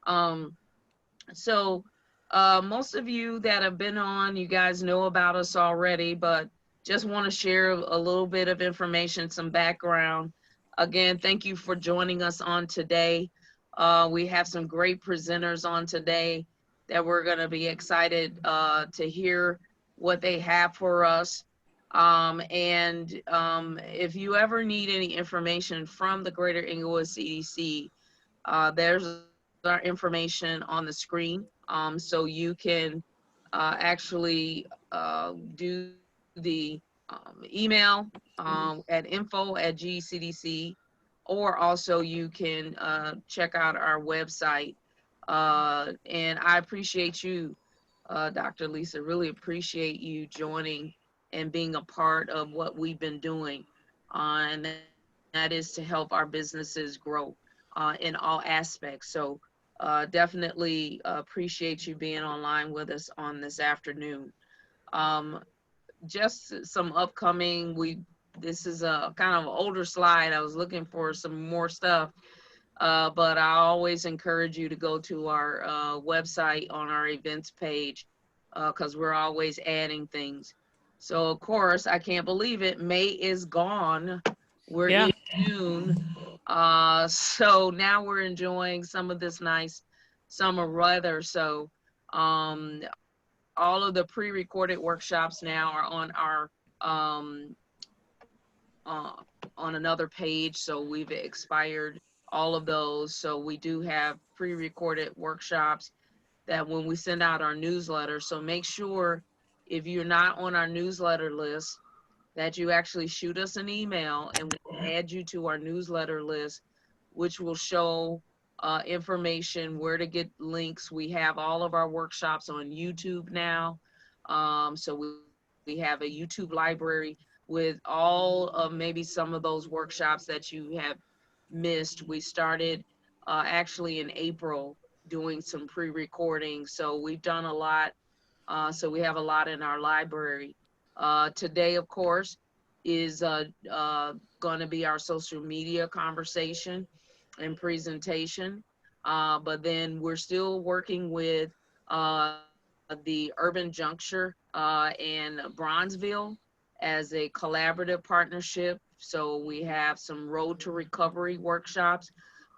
Um, so most of you that have been on, you guys know about us already, but just want to share a little bit of information, some background. Again, thank you for joining us on today. We have some great presenters on today that we're going to be excited to hear what they have for us. And if you ever need any information from the Greater Inglewood CDC, there's our information on the screen. So you can actually do the email at info@gcdc, or also you can check out our website. And I appreciate you, Dr. Lisa, really appreciate you joining and being a part of what we've been doing. And that is to help our businesses grow in all aspects. So definitely appreciate you being online with us on this afternoon. Um, just some upcoming, this is a kind of older slide. I was looking for some more stuff, but I always encourage you to go to our website on our events page, because we're always adding things. So of course, I can't believe it, May is gone. We're Yeah. in June. So now we're enjoying some of this nice summer weather. So all of the pre-recorded workshops now are on our um, uh, on another page. So we've expired all of those. So we do have pre-recorded workshops that when we send out our newsletter. So make sure, if you're not on our newsletter list, that you actually shoot us an email and we'll add you to our newsletter list, which will show information, where to get links. We have all of our workshops on YouTube now. So we have a YouTube library with all of maybe some of those workshops that you have missed. We started actually in April doing some pre-recording. So we've done a lot. So we have a lot in our library. Today, of course, is going to be our social media conversation and presentation. But then we're still working with the Urban Juncture in Bronzeville as a collaborative partnership. So we have some road to recovery workshops.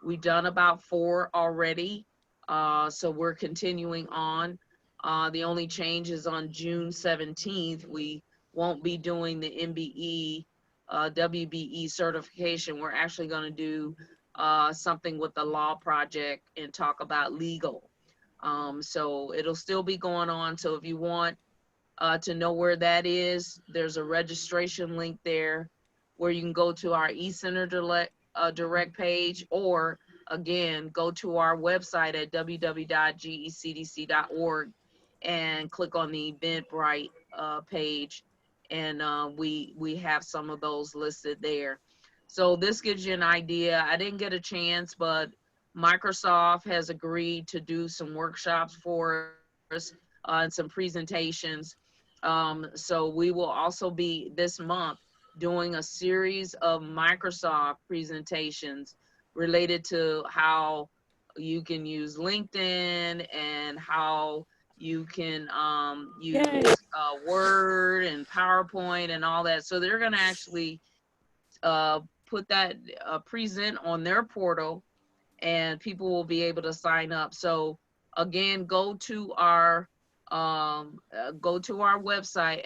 We've done about 4 already. So we're continuing on. The only change is on June 17th. We won't be doing the MBE, WBE certification. We're actually going to do something with the law project and talk about legal. So it'll still be going on. So if you want to know where that is, there's a registration link there where you can go to our eCenter direct page, or again, go to our website at www.gecdc.org and click on the Eventbrite page, and we have some of those listed there. So this gives you an idea. I didn't get a chance, but Microsoft has agreed to do some workshops for us and some presentations. So we will also be this month doing a series of Microsoft presentations related to how you can use LinkedIn and how you can Yay. use Word and PowerPoint and all that. So they're going to actually put that present on their portal, and people will be able to sign up. So again, go to our website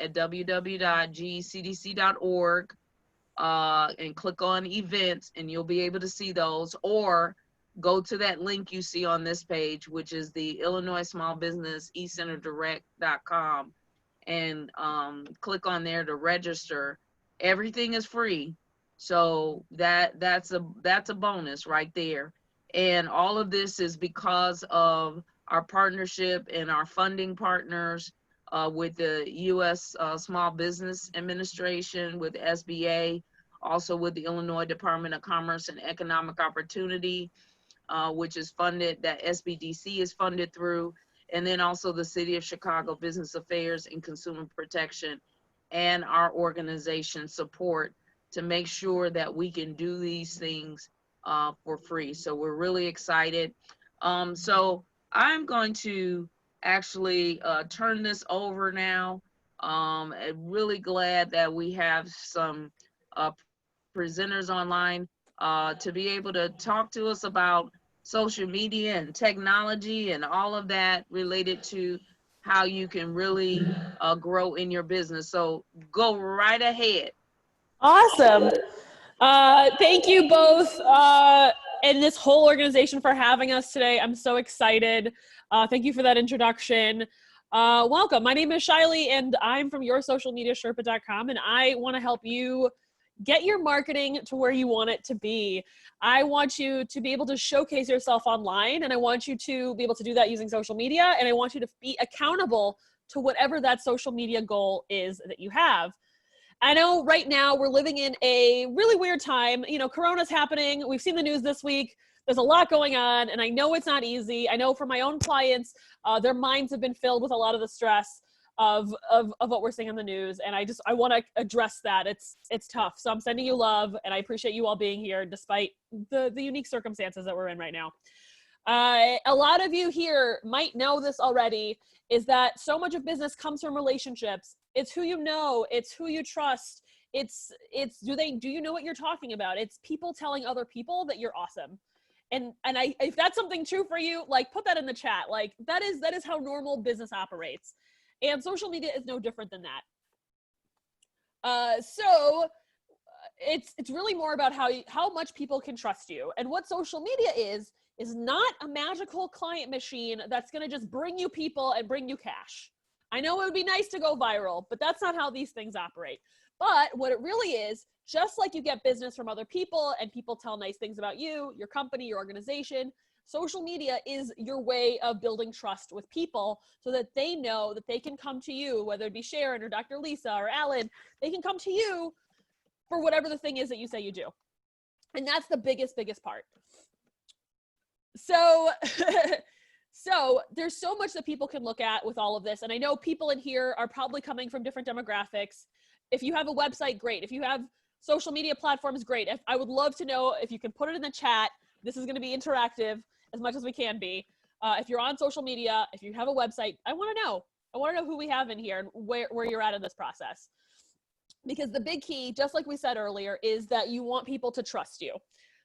at www.gecdc.org and click on events, and you'll be able to see those. Or go to that link you see on this page, which is the Illinois Small Business eCenterDirect.com, and click on there to register. Everything is free, so that's a bonus right there. And all of this is because of our partnership and our funding partners with the U.S. Small Business Administration, with SBA, also with the Illinois Department of Commerce and Economic Opportunity, which is funded, that SBDC is funded through, and then also the City of Chicago Business Affairs and Consumer Protection, and our organization support to make sure that we can do these things for free. So we're really excited. So I'm going to actually turn this over now. I'm really glad that we have some presenters online to be able to talk to us about social media and technology and all of that related to how you can really grow in your business. So go right ahead. Awesome. Thank you both and this whole organization for having us today. I'm so excited. Thank you for that introduction. Welcome. My name is Shiley, and I'm from yoursocialmediasherpa.com, and I want to help you get your marketing to where you want it to be. I want you to be able to showcase yourself online, and I want you to be able to do that using social media, and I want you to be accountable to whatever that social media goal is that you have. I know right now we're living in a really weird time. You know, Corona's happening. We've seen the news this week. There's a lot going on, and I know it's not easy. I know for my own clients, their minds have been filled with a lot of the stress of what we're seeing on the news, and I want to address that. It's tough. So I'm sending you love, and I appreciate you all being here despite the unique circumstances that we're in right now. A lot of you here might know this already, is that so much of business comes from relationships. It's who you know, it's who you trust. It's do you know what you're talking about? It's people telling other people that you're awesome. And if that's something true for you, like, put that in the chat. Like, that is how normal business operates. And social media is no different than that. So it's really more about how much people can trust you. And what social media is not a magical client machine that's going to just bring you people and bring you cash. I know it would be nice to go viral, but that's not how these things operate. But what it really is, just like you get business from other people and people tell nice things about you, your company, your organization, social media is your way of building trust with people so that they know that they can come to you, whether it be Sharon or Dr. Lisa or Alan, they can come to you for whatever the thing is that you say you do. And that's the biggest part. So, so there's so much that people can look at with all of this. And I know people in here are probably coming from different demographics. If you have a website, great. If you have social media platforms, great. I would love to know if you can put it in the chat. This is going to be interactive as much as we can be. If you're on social media, if you have a website, I want to know. I want to know who we have in here and where you're at in this process. Because the big key, just like we said earlier, is that you want people to trust you.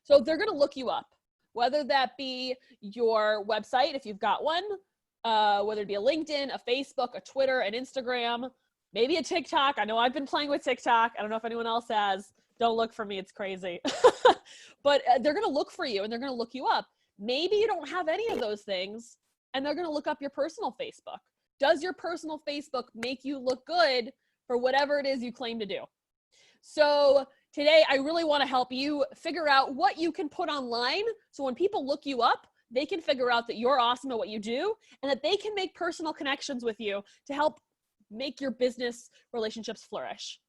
So they're going to look you up, whether that be your website, if you've got one, whether it be a LinkedIn, a Facebook, a Twitter, an Instagram, maybe a TikTok. I know I've been playing with TikTok. I don't know if anyone else has. Don't look for me. It's crazy. But they're going to look for you and they're going to look you up. Maybe you don't have any of those things and they're going to look up your personal Facebook. Does your personal Facebook make you look good for whatever it is you claim to do? So today, I really want to help you figure out what you can put online so when people look you up, they can figure out that you're awesome at what you do and that they can make personal connections with you to help make your business relationships flourish.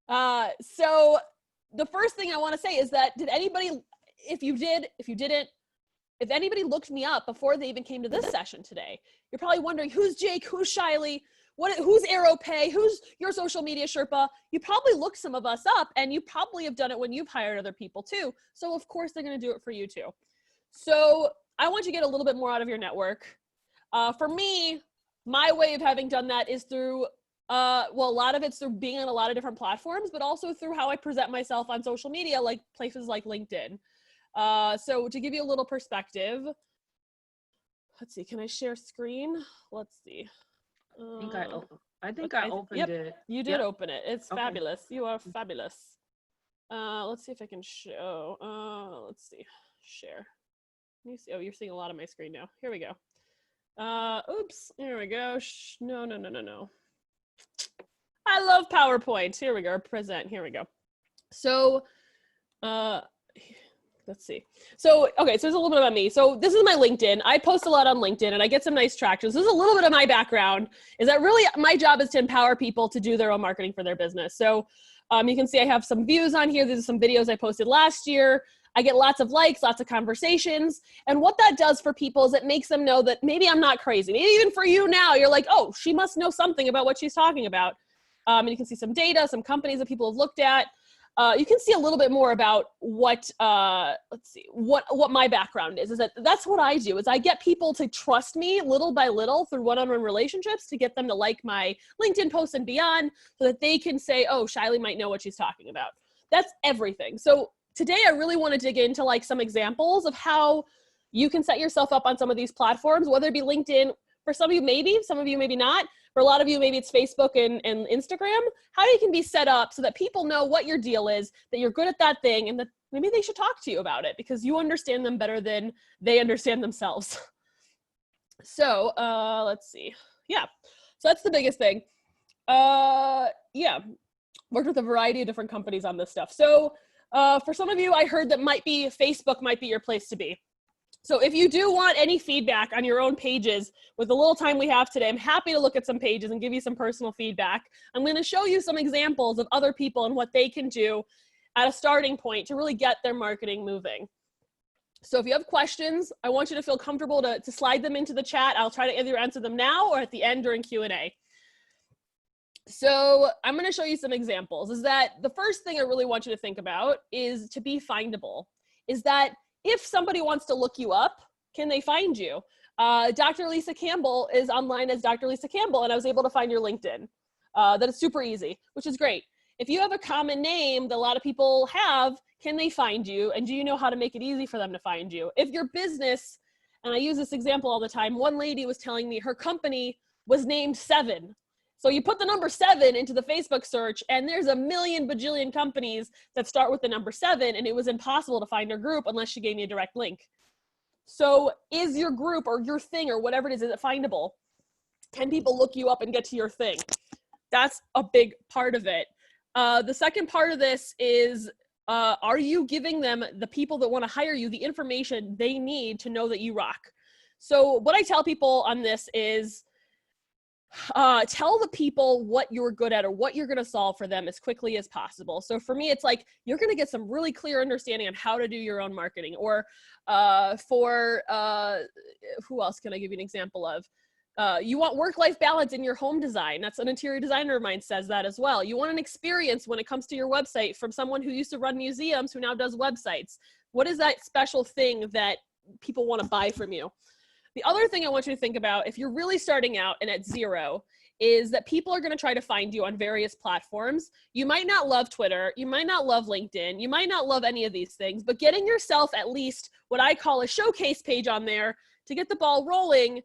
So the first thing I want to say is that did anybody, if you did, if you didn't, if anybody looked me up before they even came to this session today, you're probably wondering, who's Jake, who's Shiley, who's AeroPay, who's your social media Sherpa? You probably looked some of us up and you probably have done it when you've hired other people too. So of course they're going to do it for you too. So I want you to get a little bit more out of your network. For me, my way of having done that is through, well, a lot of it's through being on a lot of different platforms, but also through how I present myself on social media, like places like LinkedIn. So to give you a little perspective, let's see, can I share screen? Let's see. I think I opened it. You did open it. It's okay. Fabulous. You are fabulous. Let's see if I can show. Let's see. Share. Let me see. Oh, you're seeing a lot of my screen now. Here we go. Oops. Here we go. No. I love PowerPoint. Here we go. Present. Here we go. So, let's see. So, okay, so there's a little bit about me. So this is my LinkedIn. I post a lot on LinkedIn and I get some nice traction. So this is a little bit of my background, is that really my job is to empower people to do their own marketing for their business. So you can see I have some views on here. These are some videos I posted last year. I get lots of likes, lots of conversations. And what that does for people is it makes them know that maybe I'm not crazy. Maybe even for you now, you're like, oh, she must know something about what she's talking about. And you can see some data, some companies that people have looked at. you can see a little bit more about what, let's see, what my background is that's what I do, is I get people to trust me little by little through one-on-one relationships to get them to like my LinkedIn posts and beyond, so that they can say, oh, Shiley might know what she's talking about. That's everything. So today I really want to dig into like some examples of how you can set yourself up on some of these platforms, whether it be LinkedIn. For some of you, maybe, some of you, maybe not. For a lot of you, maybe it's Facebook and Instagram. How you can be set up so that people know what your deal is, that you're good at that thing, and that maybe they should talk to you about it because you understand them better than they understand themselves. So let's see. Yeah, so that's the biggest thing. Yeah, worked with a variety of different companies on this stuff. So for some of you, I heard that Facebook might be your place to be. So if you do want any feedback on your own pages, with the little time we have today, I'm happy to look at some pages and give you some personal feedback. I'm going to show you some examples of other people and what they can do at a starting point to really get their marketing moving. So if you have questions, I want you to feel comfortable to slide them into the chat. I'll try to either answer them now or at the end during Q&A. So I'm going to show you some examples. Is that the first thing I really want you to think about is to be findable. Is that if somebody wants to look you up, can they find you? Dr. Lisa Campbell is online as Dr. Lisa Campbell, and I was able to find your LinkedIn. That is super easy, which is great. If you have a common name that a lot of people have, can they find you? And do you know how to make it easy for them to find you? If your business, and I use this example all the time, one lady was telling me her company was named 7. So you put the number 7 into the Facebook search, and there's a million bajillion companies that start with the number 7, and it was impossible to find her group unless she gave me a direct link. So is your group or your thing or whatever it is it findable? Can people look you up and get to your thing? That's a big part of it. The second part of this is, are you giving them, the people that want to hire you, the information they need to know that you rock? So what I tell people on this is, tell the people what you're good at or what you're going to solve for them as quickly as possible. So for me, it's like, you're going to get some really clear understanding on how to do your own marketing. Or who else can I give you an example of? You want work-life balance in your home design. That's an interior designer of mine says that as well. You want an experience when it comes to your website from someone who used to run museums who now does websites. What is that special thing that people want to buy from you? The other thing I want you to think about, if you're really starting out and at zero, is that people are going to try to find you on various platforms. You might not love Twitter. You might not love LinkedIn. You might not love any of these things, but getting yourself at least what I call a showcase page on there to get the ball rolling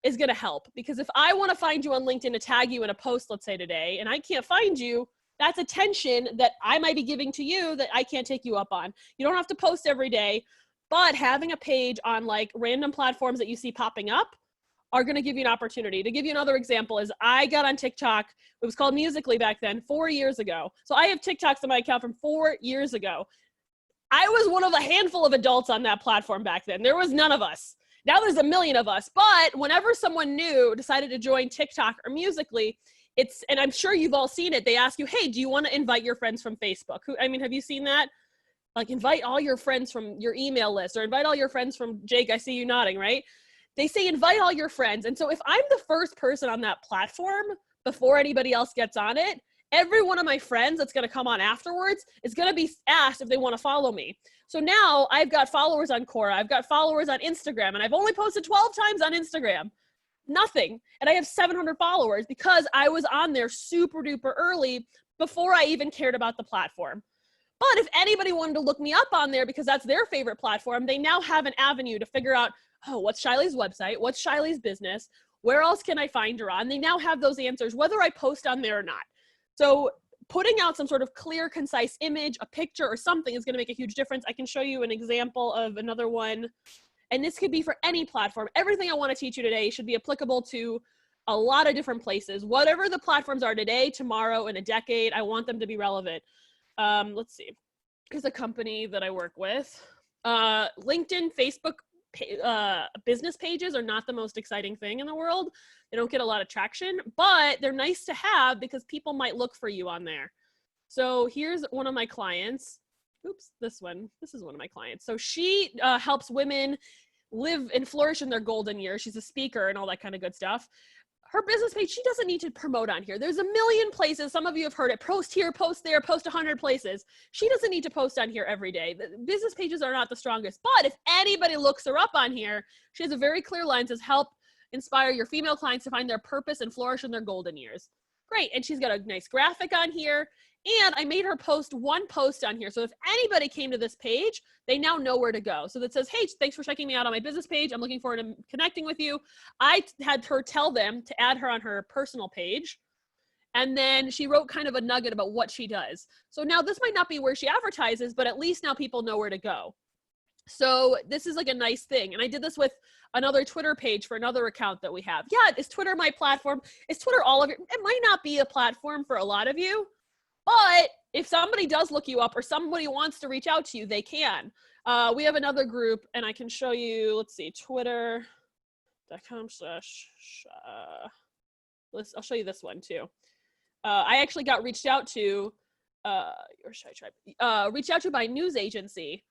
is going to help. Because if I want to find you on LinkedIn to tag you in a post, let's say today, and I can't find you, that's attention that I might be giving to you that I can't take you up on. You don't have to post every day. But having a page on like random platforms that you see popping up are going to give you an opportunity. To give you another example is I got on TikTok. It was called Musical.ly back then, 4 years ago. So I have TikToks on my account from 4 years ago. I was one of a handful of adults on that platform back then. There was none of us. Now there's a million of us. But whenever someone new decided to join TikTok or Musical.ly, and I'm sure you've all seen it, they ask you, hey, do you want to invite your friends from Facebook? Have you seen that? Like, invite all your friends from your email list, or invite all your friends from Jake. I see you nodding, right? They say invite all your friends. And so if I'm the first person on that platform before anybody else gets on it, every one of my friends that's going to come on afterwards is going to be asked if they want to follow me. So now I've got followers on Quora. I've got followers on Instagram, and I've only posted 12 times on Instagram. Nothing. And I have 700 followers because I was on there super duper early before I even cared about the platform. But if anybody wanted to look me up on there because that's their favorite platform, they now have an avenue to figure out, oh, what's Shiley's website? What's Shiley's business? Where else can I find her on? They now have those answers, whether I post on there or not. So putting out some sort of clear, concise image, a picture or something is going to make a huge difference. I can show you an example of another one. And this could be for any platform. Everything I want to teach you today should be applicable to a lot of different places. Whatever the platforms are today, tomorrow, in a decade, I want them to be relevant. Let's see. Here's a company that I work with. LinkedIn, Facebook business pages are not the most exciting thing in the world. They don't get a lot of traction, but they're nice to have because people might look for you on there. So here's one of my clients. Oops, this is one of my clients. So she helps women live and flourish in their golden years. She's a speaker and all that kind of good stuff. her business page, she doesn't need to promote on here. There's a million places. Some of you have heard it. Post here, post there, post 100 places. She doesn't need to post on here every day. The business pages are not the strongest. But if anybody looks her up on here, she has a very clear line that says, help inspire your female clients to find their purpose and flourish in their golden years. Great. And she's got a nice graphic on here. And I made her post one post on here. So if anybody came to this page, they now know where to go. So that says, hey, thanks for checking me out on my business page. I'm looking forward to connecting with you. I had her tell them to add her on her personal page. And then she wrote kind of a nugget about what she does. So now this might not be where she advertises, but at least now people know where to go. So this is like a nice thing. And I did this with another Twitter page for another account that we have. Yeah, is Twitter my platform? Is Twitter all of your? It might not be a platform for a lot of you. But if somebody does look you up or somebody wants to reach out to you, they can. We have another group, and I can show you, let's see, twitter.com/ I'll show you this one too. I actually got reached out to, reached out to by a news agency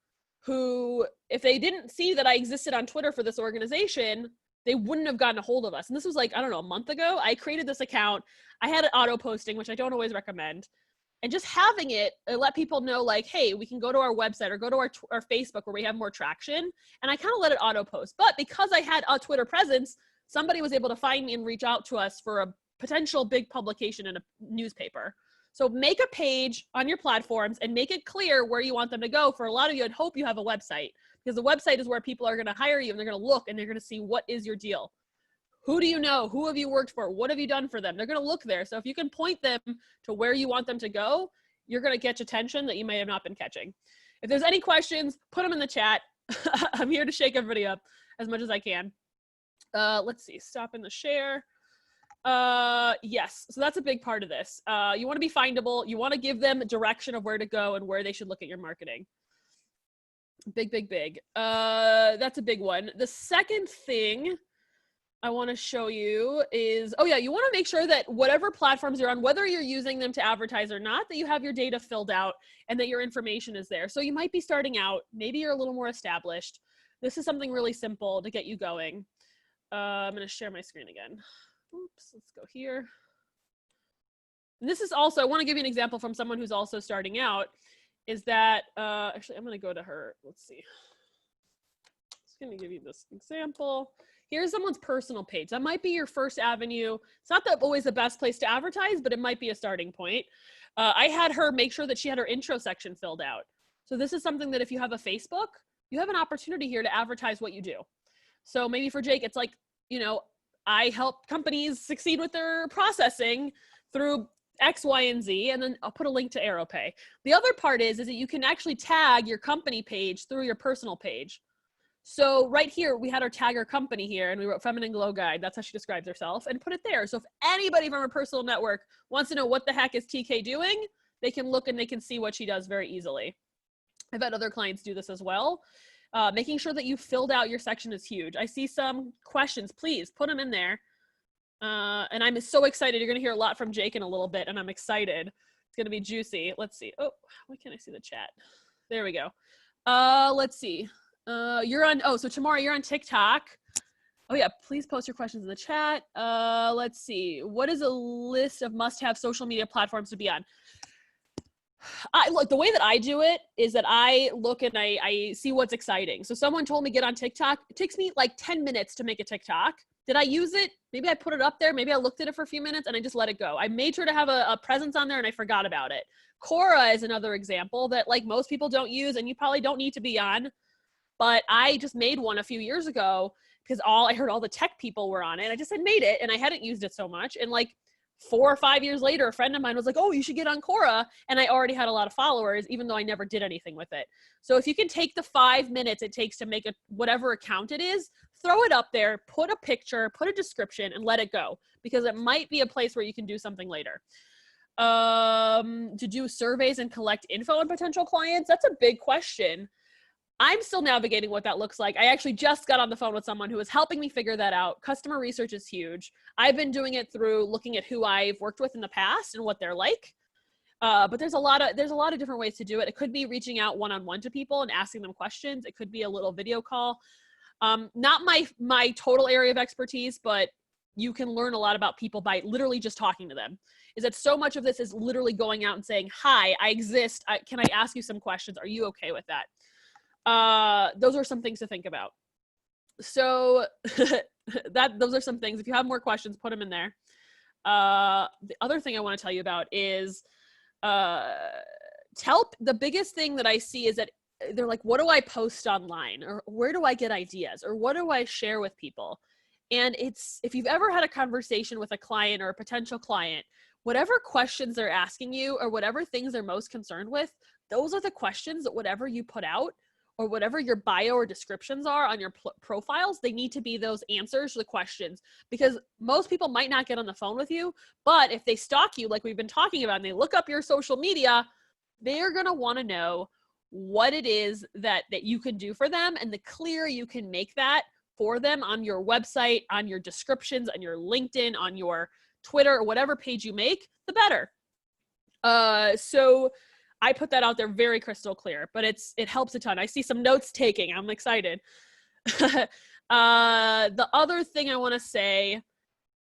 who, if they didn't see that I existed on Twitter for this organization, they wouldn't have gotten a hold of us. And this was like, I don't know, a month ago. I created this account. I had it auto posting, which I don't always recommend. And just having it let people know, like, hey, we can go to our website or go to our Facebook where we have more traction. And I kind of let it auto post. But because I had a Twitter presence, somebody was able to find me and reach out to us for a potential big publication in a newspaper. So make a page on your platforms and make it clear where you want them to go. For a lot of you, I'd hope you have a website, because the website is where people are going to hire you and they're going to look and they're going to see what is your deal. Who do you know? Who have you worked for? What have you done for them? They're going to look there. So if you can point them to where you want them to go, you're going to catch attention that you may have not been catching. If there's any questions, put them in the chat. I'm here to shake everybody up as much as I can. Let's see, stop in the share. Yes, so that's a big part of this. You want to be findable. You want to give them a direction of where to go and where they should look at your marketing. Big, big, big. That's a big one. The second thing I want to show you is, oh yeah, you want to make sure that whatever platforms you're on, whether you're using them to advertise or not, that you have your data filled out and that your information is there. So you might be starting out, maybe you're a little more established. This is something really simple to get you going. I'm going to share my screen again. Oops, let's go here. And this is also, I want to give you an example from someone who's also starting out, is that, actually, I'm going to go to her. Let's see. Just going to give you this example. Here's someone's personal page. That might be your first avenue. It's not always the best place to advertise, but it might be a starting point. I had her make sure that she had her intro section filled out. So this is something that if you have a Facebook, you have an opportunity here to advertise what you do. So maybe for Jake, it's like, you know, I help companies succeed with their processing through X, Y, and Z, and then I'll put a link to AeroPay. The other part is that you can actually tag your company page through your personal page. So right here, we had our tagger company here, and we wrote Feminine Glow Guide. That's how she describes herself, and put it there. So if anybody from her personal network wants to know what the heck is TK doing, they can look and they can see what she does very easily. I've had other clients do this as well. Making sure that you filled out your section is huge. I see some questions. Please put them in there. And I'm so excited. You're going to hear a lot from Jake in a little bit, and I'm excited. It's going to be juicy. Let's see. Oh, why can't I see the chat? There we go. Let's see. You're on, oh, so tomorrow you're on TikTok. Oh yeah, please post your questions in the chat. Let's see. What is a list of must-have social media platforms to be on? Look, the way that I do it is that I look and I see what's exciting. So someone told me get on TikTok. It takes me like 10 minutes to make a TikTok. Did I use it? Maybe I put it up there. Maybe I looked at it for a few minutes and I just let it go. I made sure to have a presence on there and I forgot about it. Quora is another example that like most people don't use and you probably don't need to be on. But I just made one a few years ago because I heard all the tech people were on it. I just had made it and I hadn't used it so much. And like 4 or 5 years later, a friend of mine was like, oh, you should get on Quora. And I already had a lot of followers, even though I never did anything with it. So if you can take the 5 minutes it takes to make whatever account it is, throw it up there, put a picture, put a description, and let it go. Because it might be a place where you can do something later. To do surveys and collect info on potential clients, that's a big question. I'm still navigating what that looks like. I actually just got on the phone with someone who is helping me figure that out. Customer research is huge. I've been doing it through looking at who I've worked with in the past and what they're like. But there's a lot of different ways to do it. It could be reaching out one-on-one to people and asking them questions. It could be a little video call. Not my total area of expertise, but you can learn a lot about people by literally just talking to them, is that so much of this is literally going out and saying, hi, I exist. Can I ask you some questions? Are you okay with that? Those are some things to think about. So those are some things. If you have more questions, put them in there. The other thing I want to tell you about is the biggest thing that I see is that they're like, what do I post online? Or where do I get ideas? Or what do I share with people? And if you've ever had a conversation with a client or a potential client, whatever questions they're asking you or whatever things they're most concerned with, those are the questions that whatever you put out or whatever your bio or descriptions are on your profiles, they need to be those answers to the questions, because most people might not get on the phone with you, but if they stalk you, like we've been talking about, and they look up your social media, they're going to want to know what it is that you can do for them. And the clearer you can make that for them on your website, on your descriptions, on your LinkedIn, on your Twitter, or whatever page you make, the better. So I put that out there very crystal clear, but it helps a ton. I see some notes taking. I'm excited. The other thing I want to say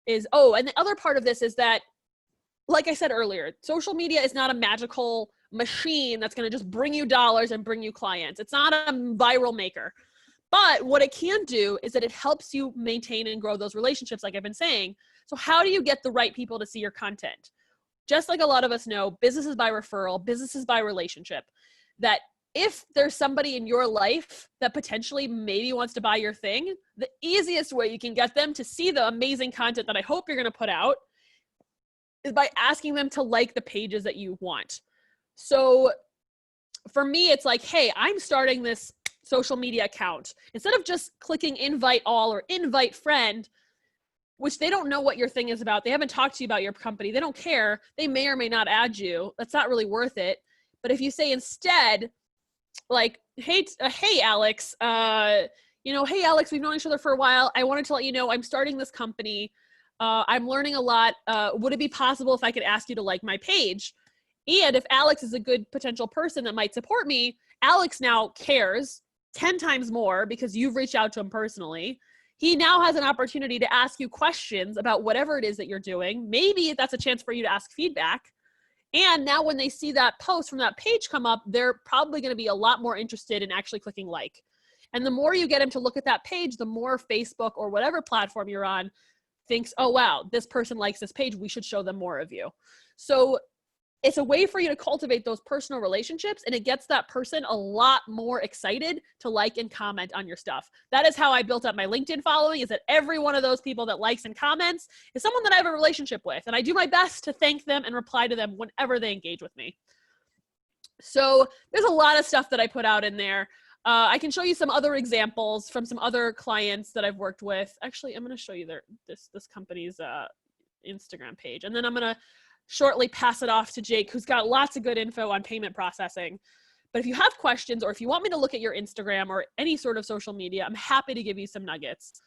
is, and the other part of this is that, like I said earlier, social media is not a magical machine that's going to just bring you dollars and bring you clients. It's not a viral maker. But what it can do is that it helps you maintain and grow those relationships, like I've been saying. So how do you get the right people to see your content? Just like a lot of us know, business is by referral, business is by relationship. That if there's somebody in your life that potentially maybe wants to buy your thing, the easiest way you can get them to see the amazing content that I hope you're going to put out is by asking them to like the pages that you want. So for me, it's like, hey, I'm starting this social media account. Instead of just clicking invite all or invite friend, which they don't know what your thing is about. They haven't talked to you about your company. They don't care. They may or may not add you. That's not really worth it. But if you say instead, like, hey, Alex, hey, Alex, we've known each other for a while. I wanted to let you know I'm starting this company. I'm learning a lot. Would it be possible if I could ask you to like my page? And if Alex is a good potential person that might support me, Alex now cares 10 times more because you've reached out to him personally. He now has an opportunity to ask you questions about whatever it is that you're doing. Maybe that's a chance for you to ask feedback. And now when they see that post from that page come up, they're probably going to be a lot more interested in actually clicking like. And the more you get him to look at that page, the more Facebook or whatever platform you're on thinks, oh, wow, this person likes this page. We should show them more of you. So it's a way for you to cultivate those personal relationships, and it gets that person a lot more excited to like and comment on your stuff. That is how I built up my LinkedIn following, is that every one of those people that likes and comments is someone that I have a relationship with, and I do my best to thank them and reply to them whenever they engage with me. So there's a lot of stuff that I put out in there. I can show you some other examples from some other clients that I've worked with. Actually, I'm going to show you this company's Instagram page, and then I'm going to shortly pass it off to Jake, who's got lots of good info on payment processing. But if you have questions, or if you want me to look at your Instagram or any sort of social media, I'm happy to give you some nuggets.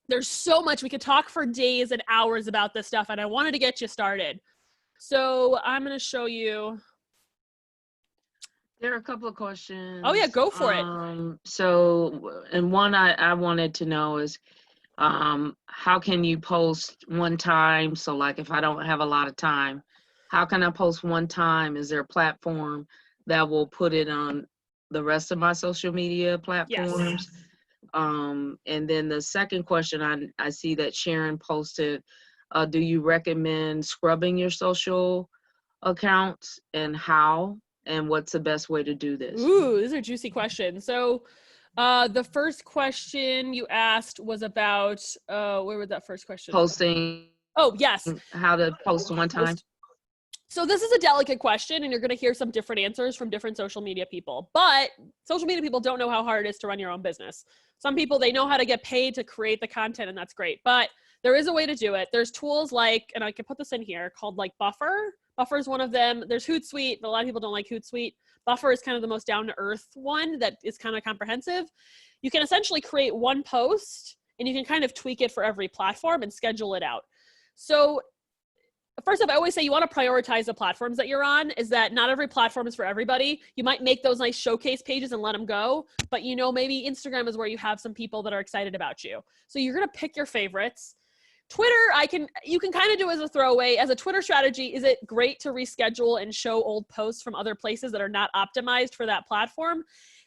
There's so much. We could talk for days and hours about this stuff, and I wanted to get you started. So I'm going to show you. There are a couple of questions. Oh, yeah, go for it. So, and one I wanted to know is, how can you post one time? So like if I don't have a lot of time, how can I post one time? Is there a platform that will put it on the rest of my social media platforms? Yes. And then the second question, I see that Sharon posted, do you recommend scrubbing your social accounts, and how, and what's the best way to do this? Ooh, these are juicy questions. So the first question you asked was about, where was that first question? Posting. Oh, yes. How to post one time. So this is a delicate question, and you're going to hear some different answers from different social media people. But social media people don't know how hard it is to run your own business. Some people, they know how to get paid to create the content, and that's great. But there is a way to do it. There's tools like, and I can put this in here, called like Buffer. Buffer is one of them. There's Hootsuite, but a lot of people don't like Hootsuite. Buffer is kind of the most down-to-earth one that is kind of comprehensive. You can essentially create one post, and you can kind of tweak it for every platform and schedule it out. So first off, I always say you want to prioritize the platforms that you're on, is that not every platform is for everybody. You might make those nice showcase pages and let them go, but maybe Instagram is where you have some people that are excited about you. So you're going to pick your favorites. Twitter, you can kind of do as a throwaway. As a Twitter strategy, is it great to reschedule and show old posts from other places that are not optimized for that platform?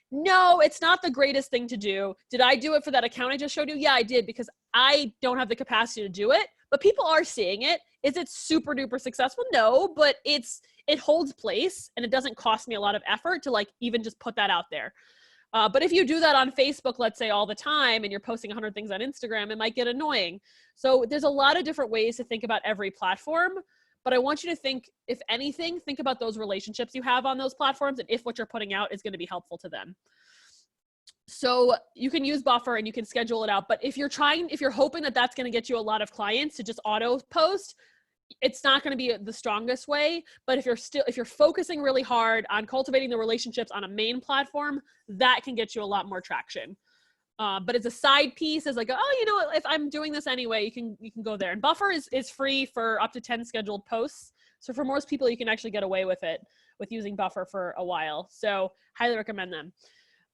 No, it's not the greatest thing to do. Did I do it for that account I just showed you? Yeah, I did, because I don't have the capacity to do it, but people are seeing it. Is it super duper successful? No, but it holds place, and it doesn't cost me a lot of effort to like even just put that out there. But if you do that on Facebook, let's say all the time, and you're posting 100 things on Instagram, it might get annoying. So there's a lot of different ways to think about every platform. But I want you to think, if anything, think about those relationships you have on those platforms and if what you're putting out is going to be helpful to them. So you can use Buffer and you can schedule it out. But if you're hoping that that's going to get you a lot of clients to just auto post, it's not going to be the strongest way. But if you're focusing really hard on cultivating the relationships on a main platform, that can get you a lot more traction. But it's a side piece. It's like, oh, you know, if I'm doing this anyway, you can go there. And Buffer is free for up to 10 scheduled posts. So for most people, you can actually get away with using Buffer for a while. So highly recommend them.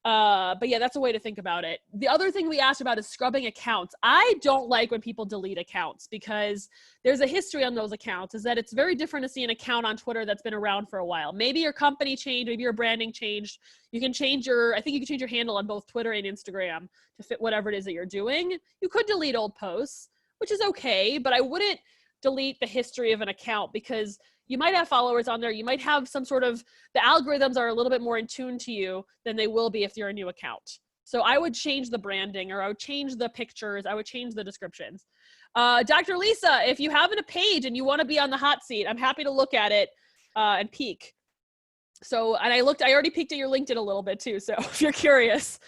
But yeah, that's a way to think about it. The other thing we asked about is scrubbing accounts. I don't like when people delete accounts, because there's a history on those accounts. Is that it's very different to see an account on Twitter that's been around for a while. Maybe your company changed, maybe your branding changed. I think you can change your handle on both Twitter and Instagram to fit whatever it is that you're doing. You could delete old posts, which is okay, but I wouldn't delete the history of an account, because you might have followers on there. You might have the algorithms are a little bit more in tune to you than they will be if you're a new account. So I would change the branding, or I would change the pictures. I would change the descriptions. Dr. Lisa, if you have a page and you want to be on the hot seat, I'm happy to look at it and peek. So, and I already peeked at your LinkedIn a little bit too. So if you're curious,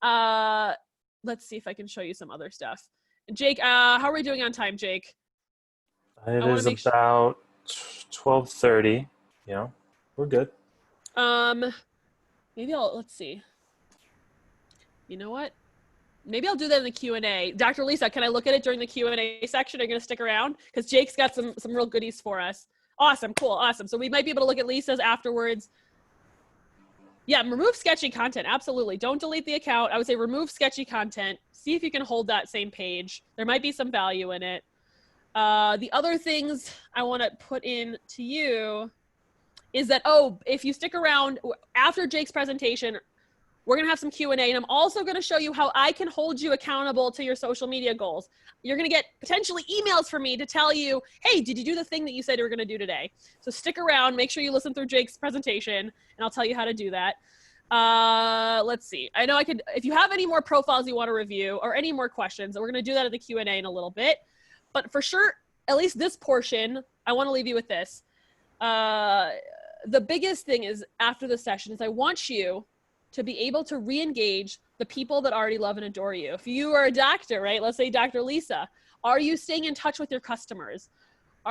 let's see if I can show you some other stuff. Jake, how are we doing on time, Jake? It is about 12:30. Yeah, we're good. Maybe let's see. You know what? Maybe I'll do that in the Q&A. Dr. Lisa, can I look at it during the Q&A section? Are you going to stick around? Because Jake's got some real goodies for us. Awesome, cool, awesome. So we might be able to look at Lisa's afterwards. Yeah, remove sketchy content. Absolutely. Don't delete the account. I would say remove sketchy content. See if you can hold that same page. There might be some value in it. The other things I want to put in to you is that, if you stick around after Jake's presentation, we're going to have some Q&A, and I'm also going to show you how I can hold you accountable to your social media goals. You're going to get potentially emails from me to tell you, hey, did you do the thing that you said you were going to do today? So stick around, make sure you listen through Jake's presentation, and I'll tell you how to do that. Let's see. I know if you have any more profiles you want to review or any more questions, we're going to do that in the Q&A in a little bit. But for sure, at least this portion, I want to leave you with this. The biggest thing is after the session is I want you to be able to re-engage the people that already love and adore you. If you are a doctor, right? Let's say Dr. Lisa, are you staying in touch with your customers?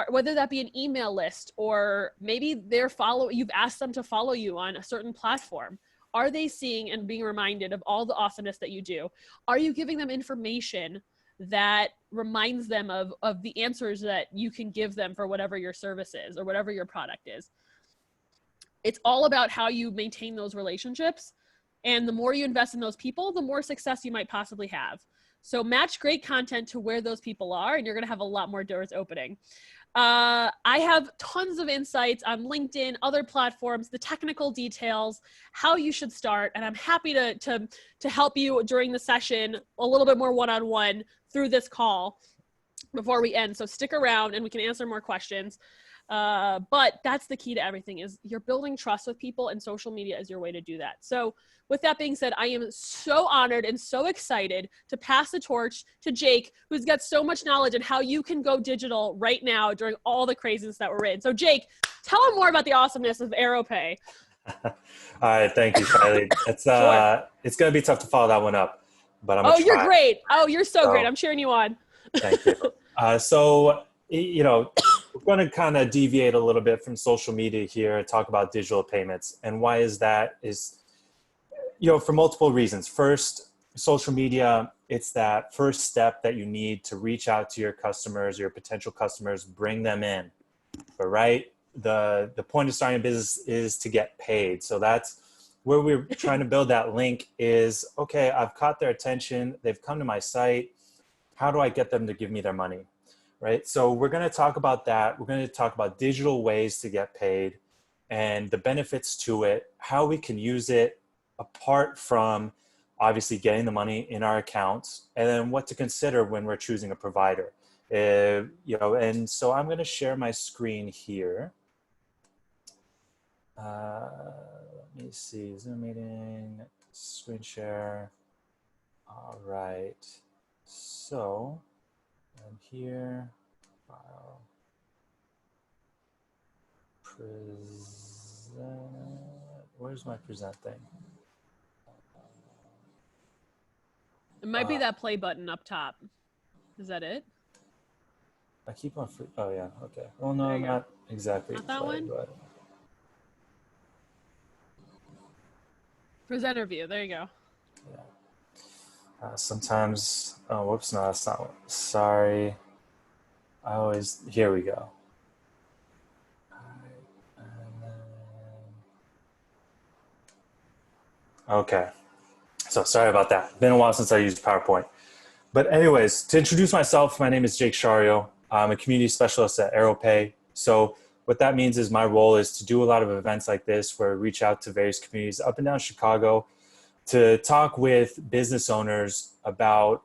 Whether that be an email list, or maybe you've asked them to follow you on a certain platform. Are they seeing and being reminded of all the awesomeness that you do? Are you giving them information that reminds them of the answers that you can give them for whatever your service is or whatever your product is? It's all about how you maintain those relationships. And the more you invest in those people, the more success you might possibly have. So match great content to where those people are, and you're going to have a lot more doors opening. I have tons of insights on LinkedIn, other platforms, the technical details, how you should start. And I'm happy to help you during the session a little bit more one-on-one through this call before we end. So stick around and we can answer more questions. But that's the key to everything, is you're building trust with people, and social media is your way to do that. So with that being said, I am so honored and so excited to pass the torch to Jake, who's got so much knowledge on how you can go digital right now during all the craziness that we're in. So Jake, tell them more about the awesomeness of AeroPay. All right, thank you, Kylie. It's Sure. It's gonna be tough to follow that one up, but I'm gonna try. You're great. You're so great. I'm cheering you on. Thank you. So we're going to kind of deviate a little bit from social media here and talk about digital payments. And why is that? Is, for multiple reasons. First, social media, it's that first step that you need to reach out to your customers, your potential customers, bring them in. But the point of starting a business is to get paid. So that's where we're trying to build that link is, okay, I've caught their attention. They've come to my site. how do I get them to give me their money, right? So we're going to talk about that. We're going to talk about digital ways to get paid and the benefits to it, how we can use it apart from obviously getting the money in our accounts, and then what to consider when we're choosing a provider. And so I'm going to share my screen here. Let me see, Zoom meeting, screen share. All right. So I'm here, file, present, where's my present thing? It might be that play button up top. Is that it? I keep on, oh yeah, okay. Well, no, not exactly. Not that play, one? but Presenter view, there you go. yeah. Sometimes, oh, whoops, no, that's not one. Sorry. Here we go. Okay. So sorry about that. Been a while since I used PowerPoint. But anyways, to introduce myself, my name is Jake Shario. I'm a community specialist at AeroPay. So what that means is my role is to do a lot of events like this where I reach out to various communities up and down Chicago to talk with business owners about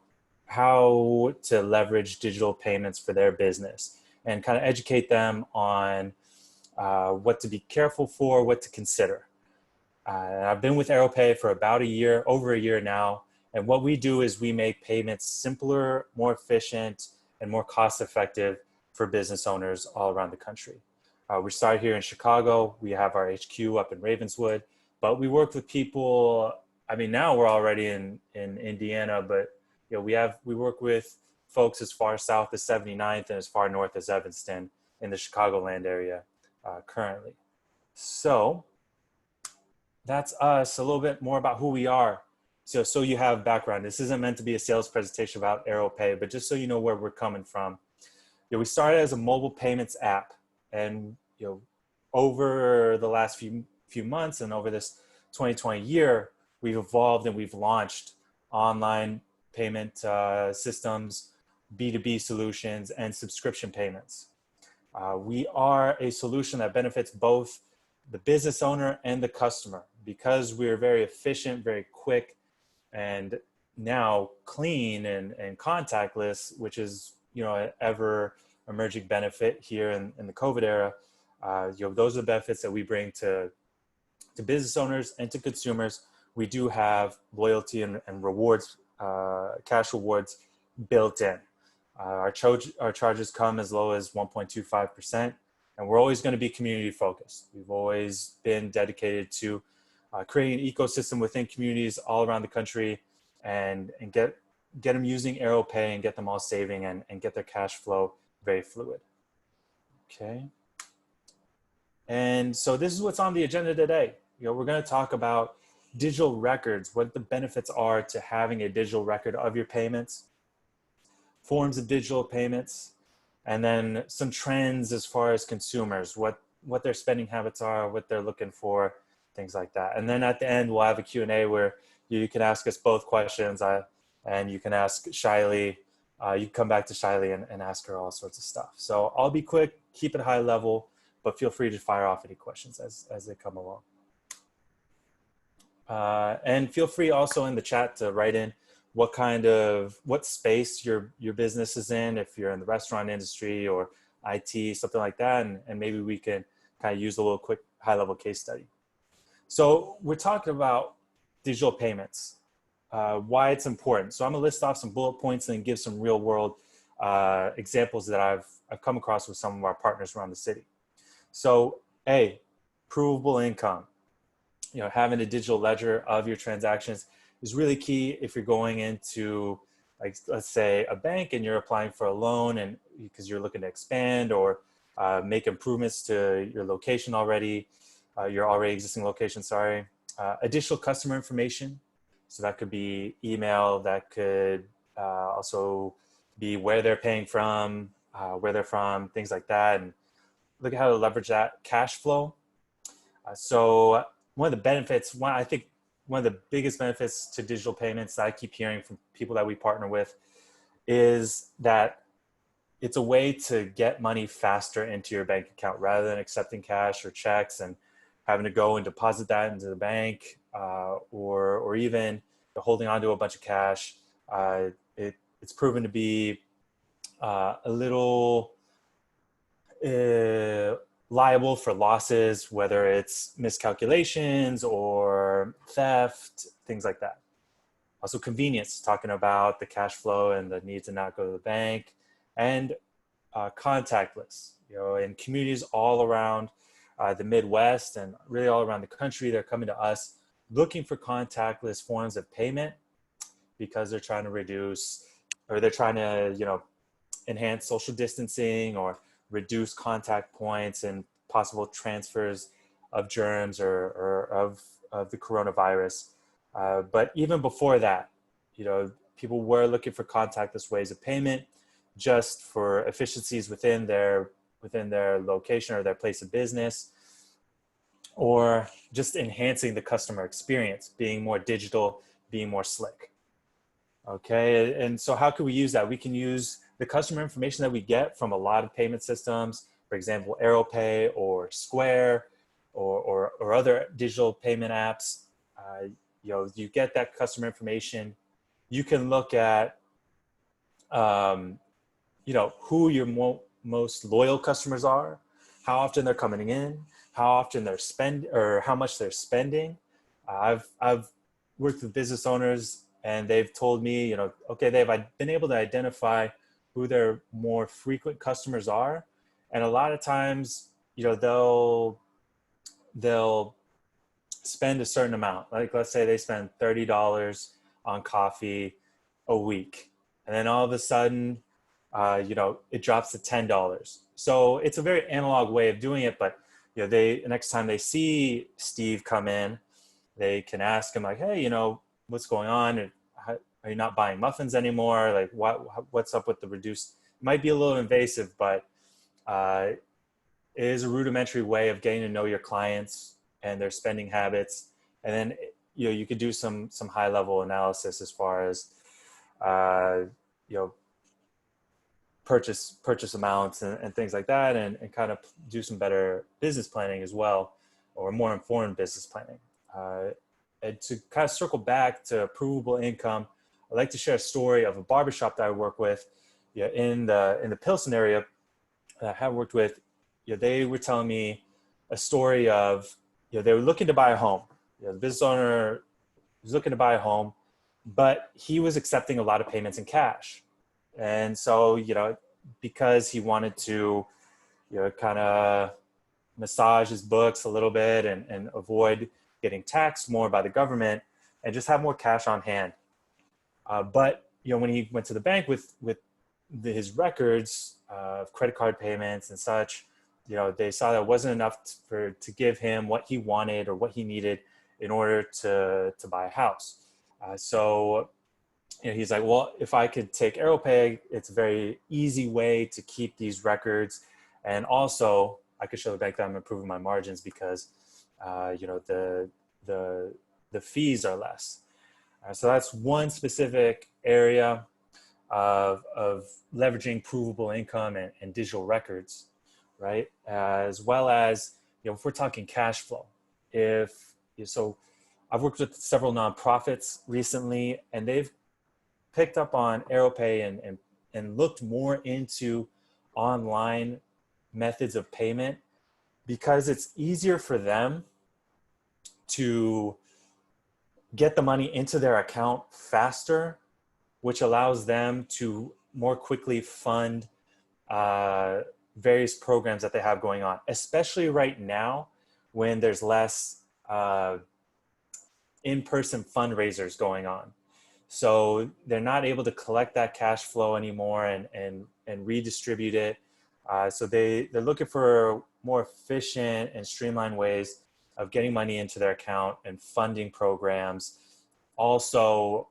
how to leverage digital payments for their business and kind of educate them on what to be careful for, what to consider. I've been with AeroPay for about over a year now. And what we do is we make payments simpler, more efficient, and more cost effective for business owners all around the country. We started here in Chicago. We have our HQ up in Ravenswood, but we work with people. I mean, now we're already in Indiana, but we work with folks as far south as 79th and as far north as Evanston in the Chicagoland area currently. So that's us, a little bit more about who we are. So you have background. This isn't meant to be a sales presentation about AeroPay, but just so you know where we're coming from. We started as a mobile payments app, and over the last few months and over this 2020 year, we've evolved and we've launched online payment systems, B2B solutions, and subscription payments. We are a solution that benefits both the business owner and the customer because we're very efficient, very quick, and now clean and contactless, which is an ever emerging benefit here in the COVID era. Those are the benefits that we bring to business owners and to consumers. We do have loyalty and rewards, cash rewards built in. Our charges come as low as 1.25%, and we're always going to be community focused. We've always been dedicated to creating an ecosystem within communities all around the country and get them using AeroPay and get them all saving and get their cash flow very fluid. Okay. And so this is what's on the agenda today. We're going to talk about digital records, what the benefits are to having a digital record of your payments, forms of digital payments, and then some trends as far as consumers, what their spending habits are, what they're looking for, things like that. And then at the end, we'll have a Q&A where you can ask us both questions and you can ask Shiley. You can come back to Shiley and ask her all sorts of stuff. So I'll be quick, keep it high level, but feel free to fire off any questions as they come along. And feel free also in the chat to write in what space your business is in, if you're in the restaurant industry or IT, something like that, and maybe we can kind of use a little quick high-level case study. So we're talking about digital payments, why it's important. So I'm gonna list off some bullet points and give some real-world examples that I've come across with some of our partners around the city. So provable income. Having a digital ledger of your transactions is really key if you're going into, like, let's say a bank and you're applying for a loan and because you're looking to expand or make improvements to your location already, your already existing location, sorry. Additional customer information. So that could be email, that could also be where they're paying from, where they're from, things like that. And look at how to leverage that cash flow. So one of the benefits, I think one of the biggest benefits to digital payments that I keep hearing from people that we partner with is that it's a way to get money faster into your bank account rather than accepting cash or checks and having to go and deposit that into the bank, or even holding on to a bunch of cash. It's proven to be a little liable for losses, whether it's miscalculations or theft, things like that. Also convenience, talking about the cash flow and the need to not go to the bank, and contactless. In communities all around the Midwest and really all around the country, they're coming to us looking for contactless forms of payment because they're trying to reduce, or they're trying to, enhance social distancing or reduce contact points and possible transfers of germs or of the coronavirus. But even before that, people were looking for contactless ways of payment just for efficiencies within their location or their place of business, or just enhancing the customer experience, being more digital, being more slick. Okay, and so how can we use that? We can use the customer information that we get from a lot of payment systems, for example, AeroPay or Square or other digital payment apps. You get that customer information. You can look at, who your most loyal customers are, how often they're coming in, how often they're or how much they're spending. I've worked with business owners and they've told me, okay, they've been able to identify who their more frequent customers are. And a lot of times, they'll spend a certain amount. Like, let's say they spend $30 on coffee a week. And then all of a sudden, it drops to $10. So it's a very analog way of doing it, but next time they see Steve come in, they can ask him like, hey, what's going on? Are you not buying muffins anymore? Like, what's up with the reduced? It might be a little invasive, but it is a rudimentary way of getting to know your clients and their spending habits. And then, you could do some high level analysis as far as, purchase amounts and things like that, and kind of do some better business planning as well, or more informed business planning. And to kind of circle back to provable income, I'd like to share a story of a barbershop that I work with in the Pilsen area that I have worked with. They were telling me a story of, they were looking to buy a home. The business owner was looking to buy a home, but he was accepting a lot of payments in cash. And so, because he wanted to, kind of massage his books a little bit and avoid getting taxed more by the government and just have more cash on hand. But, when he went to the bank with his records of credit card payments and such, they saw that it wasn't enough to give him what he wanted or what he needed in order to buy a house. So he's like, well, if I could take AeroPay, it's a very easy way to keep these records. And also I could show the bank that I'm improving my margins because, the fees are less. So that's one specific area of leveraging provable income and digital records, right? As well as, if we're talking cash flow, so I've worked with several nonprofits recently, and they've picked up on AeroPay and looked more into online methods of payment because it's easier for them to get the money into their account faster, which allows them to more quickly fund various programs that they have going on, especially right now when there's less in-person fundraisers going on. So they're not able to collect that cash flow anymore and redistribute it. So they're looking for more efficient and streamlined ways of getting money into their account and funding programs. Also,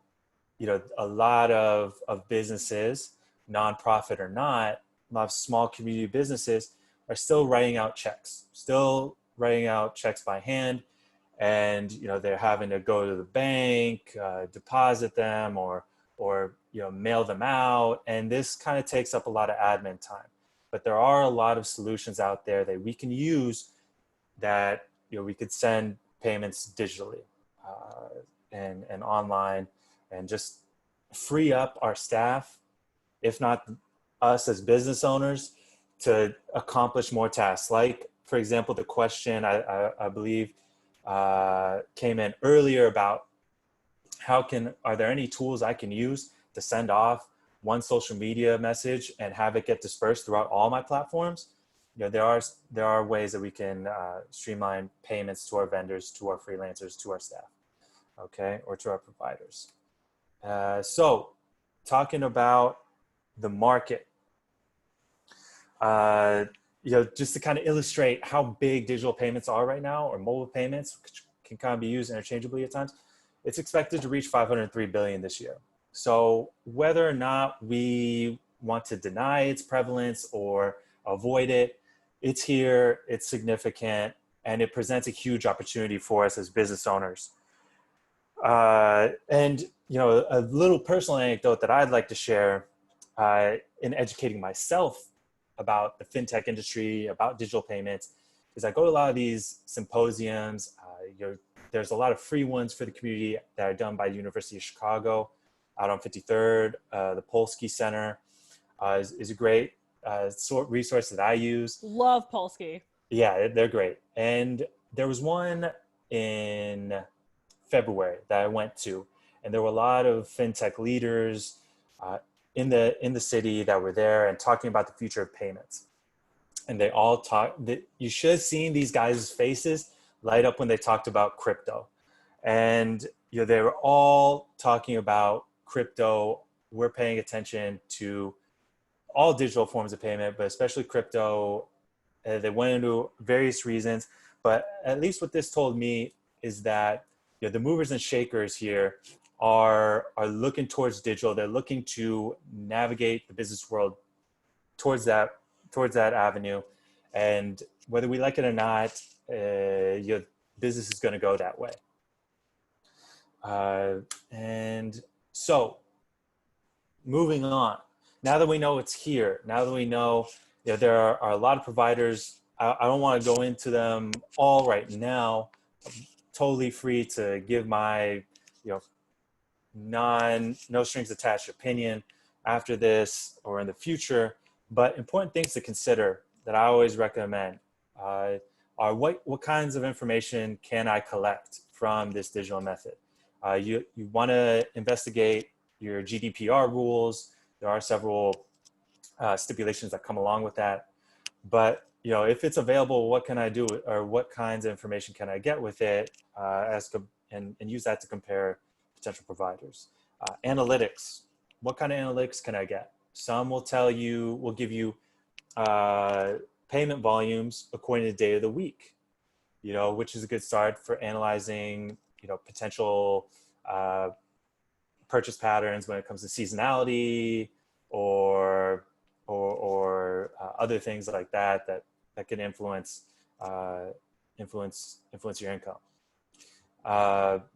a lot of businesses, nonprofit or not, a lot of small community businesses are still writing out checks by hand. And, they're having to go to the bank, deposit them, or or mail them out, and this kind of takes up a lot of admin time. But there are a lot of solutions out there that we can use that we could send payments digitally and online, and just free up our staff, if not us as business owners, to accomplish more tasks. Like, for example, the question I believe came in earlier about are there any tools I can use to send off one social media message and have it get dispersed throughout all my platforms? There are ways that we can streamline payments to our vendors, to our freelancers, to our staff, okay, or to our providers. So talking about the market, just to kind of illustrate how big digital payments are right now, or mobile payments, which can kind of be used interchangeably at times, it's expected to reach 503 billion this year. So whether or not we want to deny its prevalence or avoid it, it's here, it's significant, and it presents a huge opportunity for us as business owners. And a little personal anecdote that I'd like to share in educating myself about the fintech industry, about digital payments, is I go to a lot of these symposiums. There's a lot of free ones for the community that are done by the University of Chicago out on 53rd. The Polsky Center is a great resource that I use. Love Polsky. Yeah, they're great. And there was one in February that I went to, and there were a lot of fintech leaders in the city that were there and talking about the future of payments. And they all you should have seen these guys' faces light up when they talked about crypto. And they were all talking about crypto. We're paying attention to all digital forms of payment, but especially crypto. They went into various reasons, but at least what this told me is that the movers and shakers here are looking towards digital. They're looking to navigate the business world towards that avenue, and whether we like it or not, your business is going to go that way. And so, moving on. Now that we know it's here, now that we know there are a lot of providers, I don't want to go into them all right now. I'm totally free to give my no strings attached opinion after this or in the future. But important things to consider that I always recommend are what kinds of information can I collect from this digital method? You want to investigate your GDPR rules. There are several stipulations that come along with that. But if it's available, what can I do, or what kinds of information can I get with it, and use that to compare potential providers? Analytics. What kind of analytics can I get? Some will give you payment volumes according to the day of the week, which is a good start for analyzing, potential purchase patterns when it comes to seasonality or other things like that can influence your income.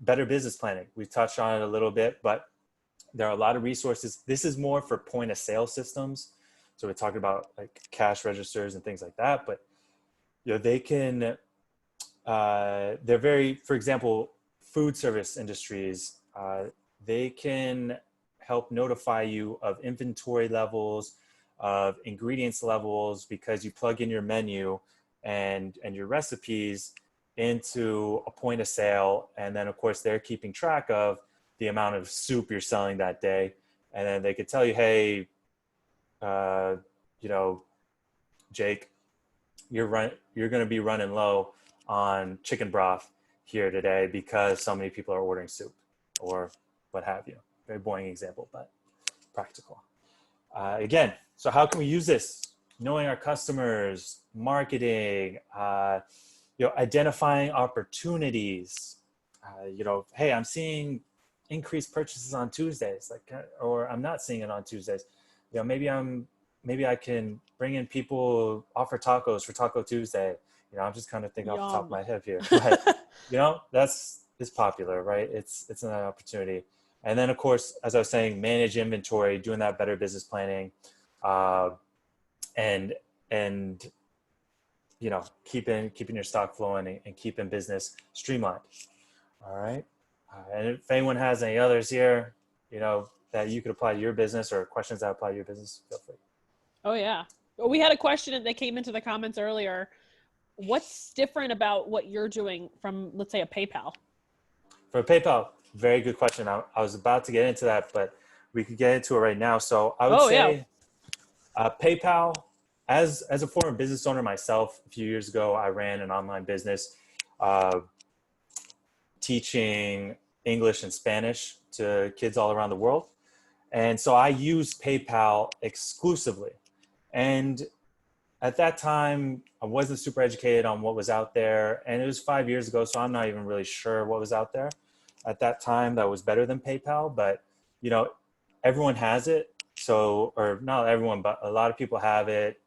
Better business planning. We've touched on it a little bit, but there are a lot of resources. This is more for point of sale systems. So we're talking about like cash registers and things like that, but they can, they're very, for example, food service industries, they can help notify you of inventory levels, of ingredients levels, because you plug in your menu and your recipes into a point of sale. And then of course they're keeping track of the amount of soup you're selling that day. And then they could tell you, hey, Jake, you're going to be running low on chicken broth here today because so many people are ordering soup, or what have you. Very boring example, but practical. Again, so how can we use this? Knowing our customers, marketing, identifying opportunities. Hey, I'm seeing increased purchases on Tuesdays, or I'm not seeing it on Tuesdays. Maybe I can bring in people, offer tacos for Taco Tuesday. I'm just kind of thinking off the top of my head here, but it's popular, right? It's an opportunity. And then of course, as I was saying, manage inventory, doing that better business planning, and you know, keeping your stock flowing and keeping business streamlined. All right. And if anyone has any others here, you know, that you could apply to your business or questions that apply to your business, feel free. Oh yeah. We had a question that came into the comments earlier. What's different about what you're doing from, let's say, a PayPal? For PayPal, very good question. I was about to get into that, but we could get into it right now. So I would say PayPal, as a former business owner myself, a few years ago, I ran an online business teaching English and Spanish to kids all around the world. And so I used PayPal exclusively. And at that time, I wasn't super educated on what was out there. And it was 5 years ago, so I'm not even really sure what was out there at that time that was better than PayPal. But, you know, everyone has it. So, or not everyone, but a lot of people have it.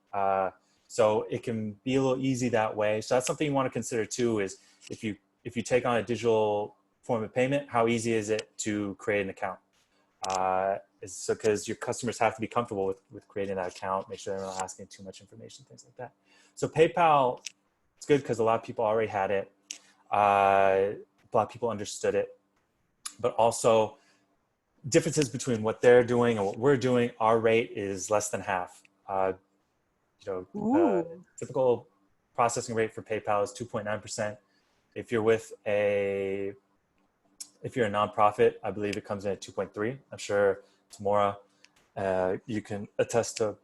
So it can be a little easy that way. So that's something you want to consider too, is if you take on a digital form of payment, how easy is it to create an account? So because your customers have to be comfortable with creating that account, make sure they're not asking too much information, things like that. So PayPal, it's good because a lot of people already had it. A lot of people understood it, but also differences between what they're doing and what we're doing. Our rate is less than half. You know, the typical processing rate for PayPal is 2.9%. If you're a nonprofit, I believe it comes in at 2.3. I'm sure Tamora, you can attest to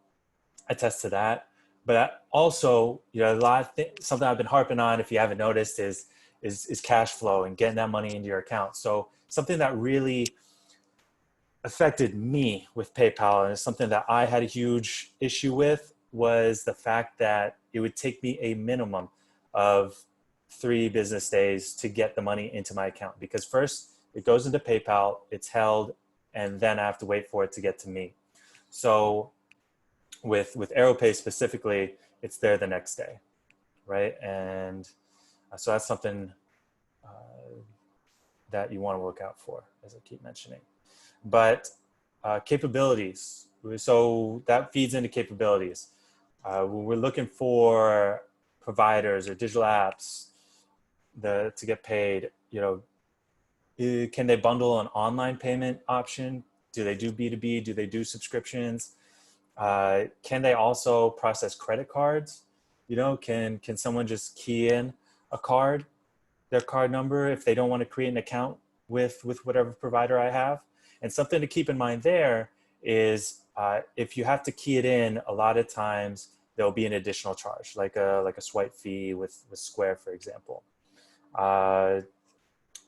that. But also, you know, something I've been harping on, if you haven't noticed, is cash flow and getting that money into your account. So something that really affected me with PayPal, and it's something that I had a huge issue with, was the fact that it would take me a minimum of 3 business days to get the money into my account, because first it goes into PayPal, it's held, and then I have to wait for it to get to me. So with AeroPay specifically, it's there the next day, right? And so that's something that you want to look out for, as I keep mentioning. But capabilities, so that feeds into capabilities. When we're looking for providers or digital apps to get paid, you know, can they bundle an online payment option? Do they do B2B? Do they do subscriptions? Can they also process credit cards? You know, can someone just key in their card number, if they don't want to create an account with whatever provider I have? And something to keep in mind there is if you have to key it in, a lot of times there'll be an additional charge, like a swipe fee with Square, for example.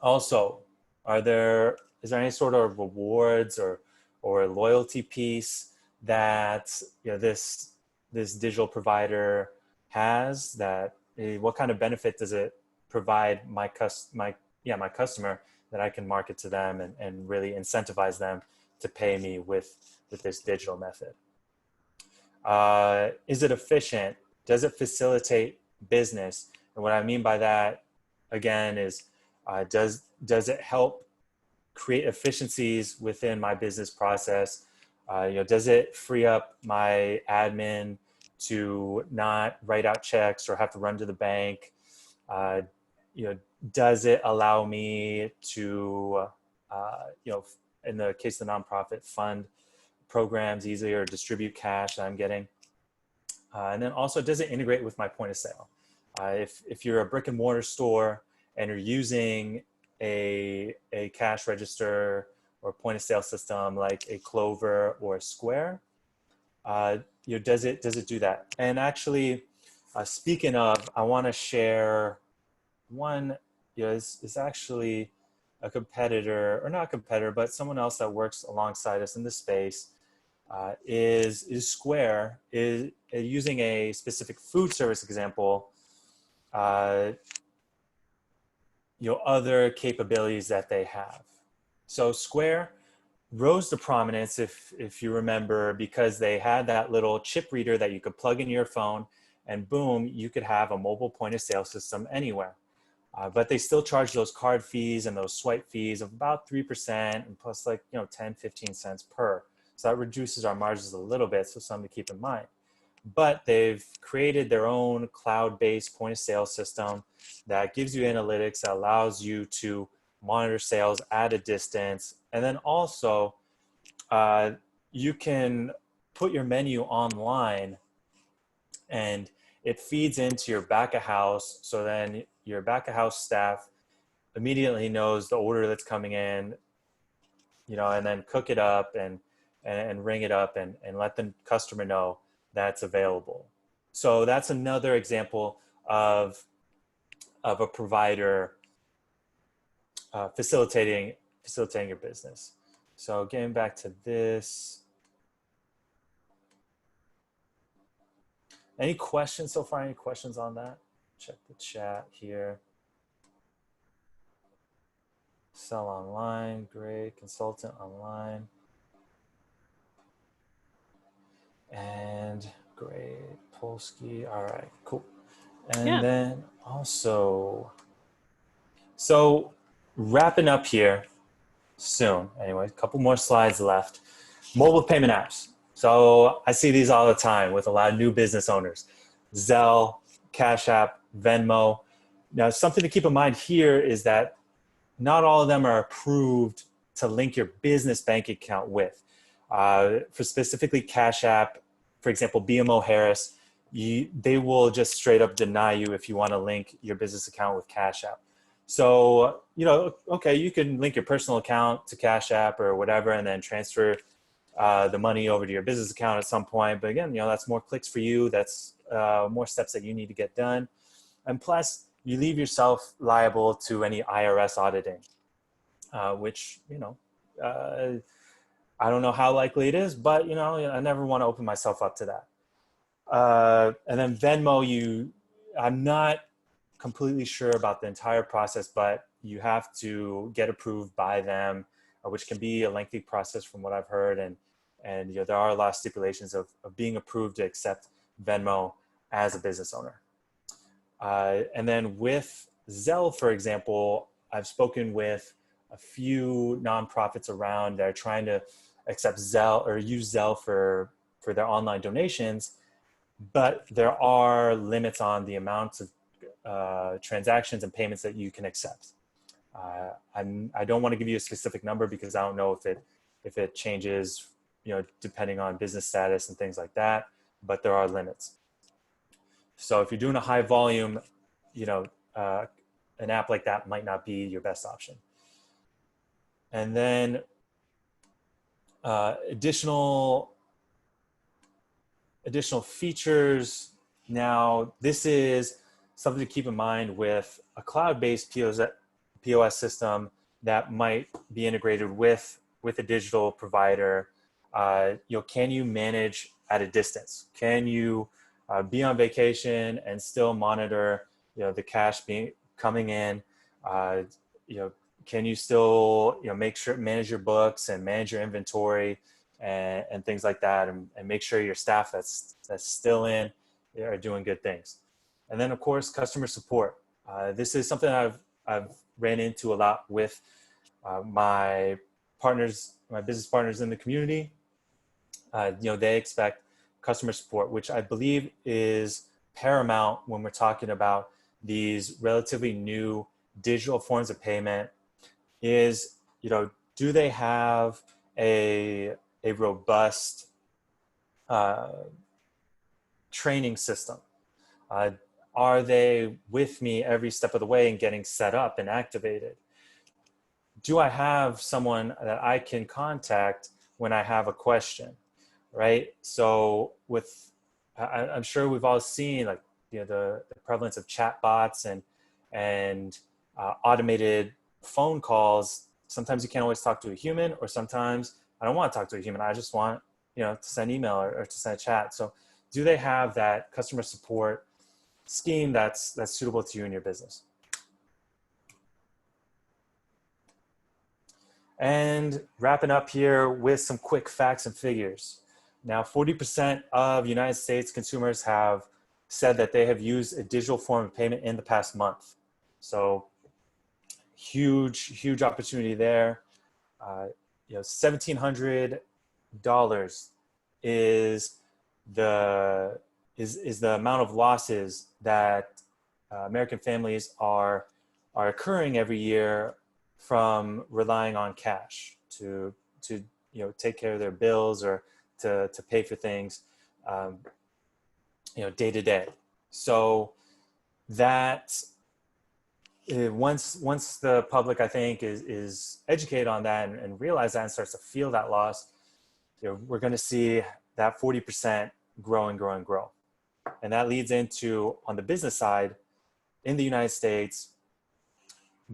Also, is there any sort of rewards or loyalty piece that, you know, this digital provider has? That what kind of benefit does it provide my customer, that I can market to them and really incentivize them to pay me with this digital method? Is it efficient? Does it facilitate business? And what I mean by that, again, is does it help create efficiencies within my business process? You know, does it free up my admin to not write out checks or have to run to the bank? You know, does it allow me to, you know, in the case of the nonprofit, fund programs easily or distribute cash that I'm getting? And then also, does it integrate with my point of sale? If you're a brick and mortar store and you're using a cash register or point of sale system like a Clover or a Square, you know, does it do that? And actually, speaking of, I want to share one. You know, is actually a competitor, or not a competitor, but someone else that works alongside us in this space. Is Square is using a specific food service example. You know, other capabilities that they have. So Square rose to prominence, if you remember, because they had that little chip reader that you could plug in your phone, and boom, you could have a mobile point of sale system anywhere. But they still charge those card fees and those swipe fees of about 3% and plus like, 10, 15 cents per. So that reduces our margins a little bit. So something to keep in mind. But they've created their own cloud-based point of sale system that gives you analytics that allows you to monitor sales at a distance. And then also you can put your menu online and it feeds into your back of house. So then your back of house staff immediately knows the order that's coming in, and then cook it up and ring it up and let the customer know that's available. So that's another example of a provider facilitating your business. So getting back to this, any questions so far? Any questions on that? Check the chat here. Sell online, great. Consultant online. And great. Polsky, all right, cool. And then also, so wrapping up here soon. Anyway, a couple more slides left. Mobile payment apps. So I see these all the time with a lot of new business owners. Zelle, Cash App, Venmo. Now, something to keep in mind here is that not all of them are approved to link your business bank account with. For specifically Cash App, for example, BMO Harris, they will just straight up deny you if you want to link your business account with Cash App. So, okay, you can link your personal account to Cash App or whatever and then transfer the money over to your business account at some point. But again, that's more clicks for you. That's more steps that you need to get done. And plus, you leave yourself liable to any IRS auditing, which, I don't know how likely it is, but, I never want to open myself up to that. And then Venmo, I'm not completely sure about the entire process, but you have to get approved by them, which can be a lengthy process from what I've heard. And there are a lot of stipulations of being approved to accept Venmo as a business owner. And then with Zelle, for example, I've spoken with a few nonprofits around that are trying to accept Zelle or use Zelle for their online donations, but there are limits on the amounts of transactions and payments that you can accept. I don't want to give you a specific number because I don't know if it changes, depending on business status and things like that, but there are limits. So if you're doing a high volume, an app like that might not be your best option. And then additional features. Now, this is something to keep in mind with a cloud-based POS system that might be integrated with a digital provider. Can you manage at a distance? Can you be on vacation and still monitor, the cash coming in? Can you still, manage your books and manage your inventory and things like that, and make sure your staff that's still in are doing good things. And then of course, customer support. This is something I've ran into a lot with my business partners in the community. They expect customer support, which I believe is paramount when we're talking about these relatively new digital forms of payment. Is, do they have a robust training system? Are they with me every step of the way and getting set up and activated? Do I have someone that I can contact when I have a question, right? So I'm sure we've all seen the prevalence of chat bots and automated phone calls. Sometimes you can't always talk to a human, or sometimes I don't want to talk to a human. I just want, to send email or to send a chat. So do they have that customer support scheme that's suitable to you and your business? And wrapping up here with some quick facts and figures. Now, 40% of United States consumers have said that they have used a digital form of payment in the past month. So huge opportunity there. $1,700 is the amount of losses that American families are occurring every year from relying on cash to take care of their bills or to pay for things day to day. So that once the public, I think, is educated on that and realize that and starts to feel that loss, we're going to see that 40% grow and grow and grow. And that leads into, on the business side, in the United States,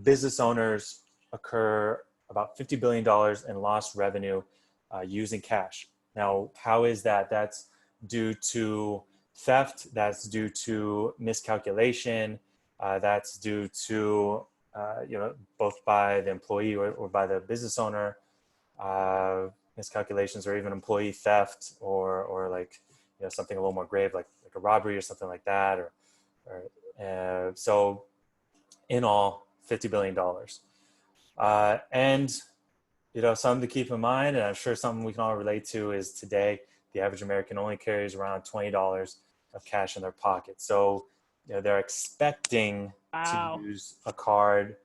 business owners occur about $50 billion in lost revenue using cash. Now, how is that? That's due to theft, that's due to miscalculation, that's due to both by the employee or by the business owner, miscalculations, or even employee theft, or like something a little more grave, like a robbery or something like that, so in all, $50 billion. And something to keep in mind, and I'm sure something we can all relate to, is today the average American only carries around $20 of cash in their pocket. So they're expecting to use a card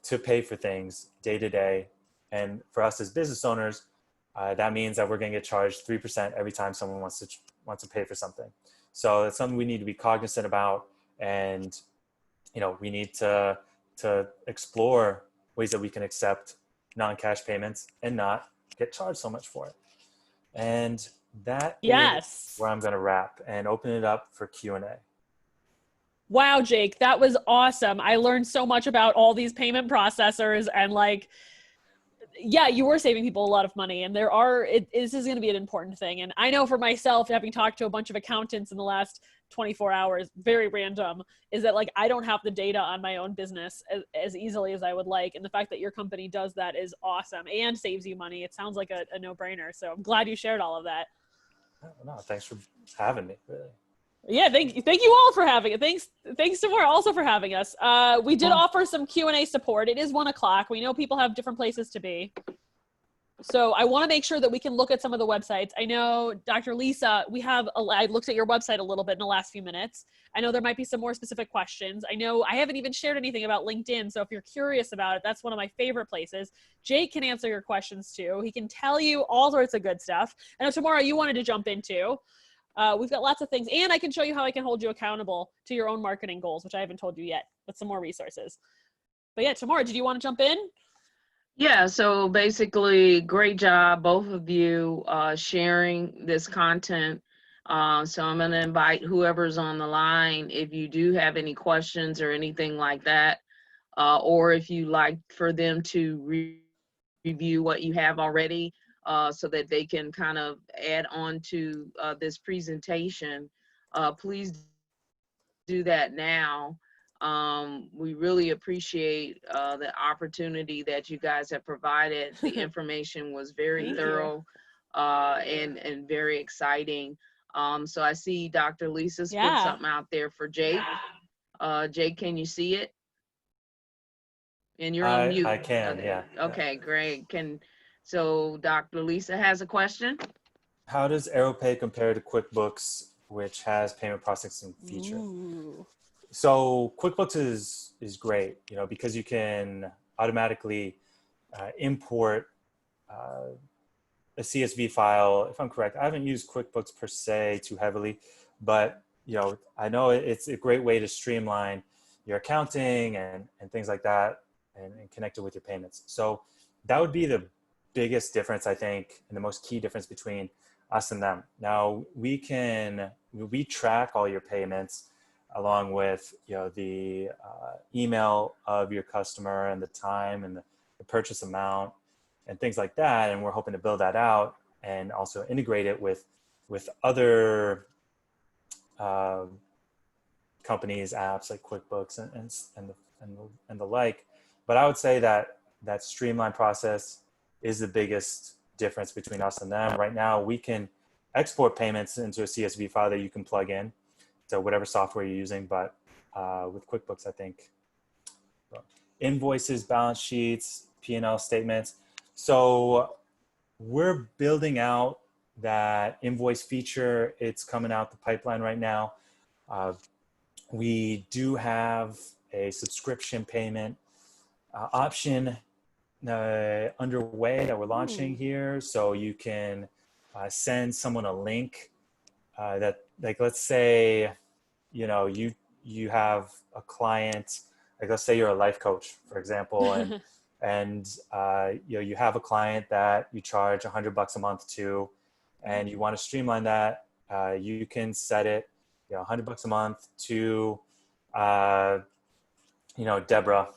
to pay for things day to day. And for us as business owners, that means that we're going to get charged 3% every time someone wants to pay for something. So it's something we need to be cognizant about, and we need to explore ways that we can accept non-cash payments and not get charged so much for it. And that is where I'm going to wrap and open it up for Q&A. Wow, Jake, that was awesome. I learned so much about all these payment processors, and you were saving people a lot of money, and this is going to be an important thing. And I know for myself, having talked to a bunch of accountants in the last 24 hours, very random, is that I don't have the data on my own business as easily as I would like. And the fact that your company does that is awesome and saves you money. It sounds like a no-brainer. So I'm glad you shared all of that. No, thanks for having me, really. Yeah, thank you all for having it. Thanks Tamora also for having us. We did offer some Q&A support. It is 1:00. We know people have different places to be. So I want to make sure that we can look at some of the websites. I know, Dr. Lisa, I looked at your website a little bit in the last few minutes. I know there might be some more specific questions. I know I haven't even shared anything about LinkedIn. So if you're curious about it, that's one of my favorite places. Jake can answer your questions too. He can tell you all sorts of good stuff. I know, Tamora, you wanted to jump in too. We've got lots of things, and I can show you how I can hold you accountable to your own marketing goals, which I haven't told you yet, with some more resources. But yeah, Tamora, did you want to jump in? Yeah, so basically, great job, both of you, sharing this content. So I'm going to invite whoever's on the line, if you do have any questions or anything like that, or if you like for them to review what you have already, so that they can kind of add on to this presentation, please do that now. We really appreciate the opportunity that you guys have provided. The information was very thorough and very exciting. So I see Dr. Lisa's put something out there for Jake. Jake, can you see it? And you're on mute. I can, yeah. Okay, great. So Dr. Lisa has a question. How does AeroPay compare to QuickBooks, which has payment processing feature? Ooh. So QuickBooks is great, because you can automatically import a CSV file. If I'm correct, I haven't used QuickBooks per se too heavily, but I know it's a great way to streamline your accounting and things like that, and connect it with your payments. So that would be the biggest difference, I think, and the most key difference between us and them. Now we track all your payments along with the email of your customer and the time and the purchase amount and things like that, and we're hoping to build that out and also integrate it with other companies, apps like QuickBooks and the like. But I would say that streamlined process is the biggest difference between us and them. Right now, we can export payments into a CSV file that you can plug in to whatever software you're using. But with QuickBooks, I think invoices, balance sheets, P&L statements. So we're building out that invoice feature. It's coming out the pipeline right now. We do have a subscription payment option underway that we're launching here. So you can send someone a link that, like, let's say, you know, you have a client, like let's say you're a life coach, for example, and you know, you have a client that you charge $100 a month to, and you want to streamline that. You can set it, you know, $100 a month to, you know, Deborah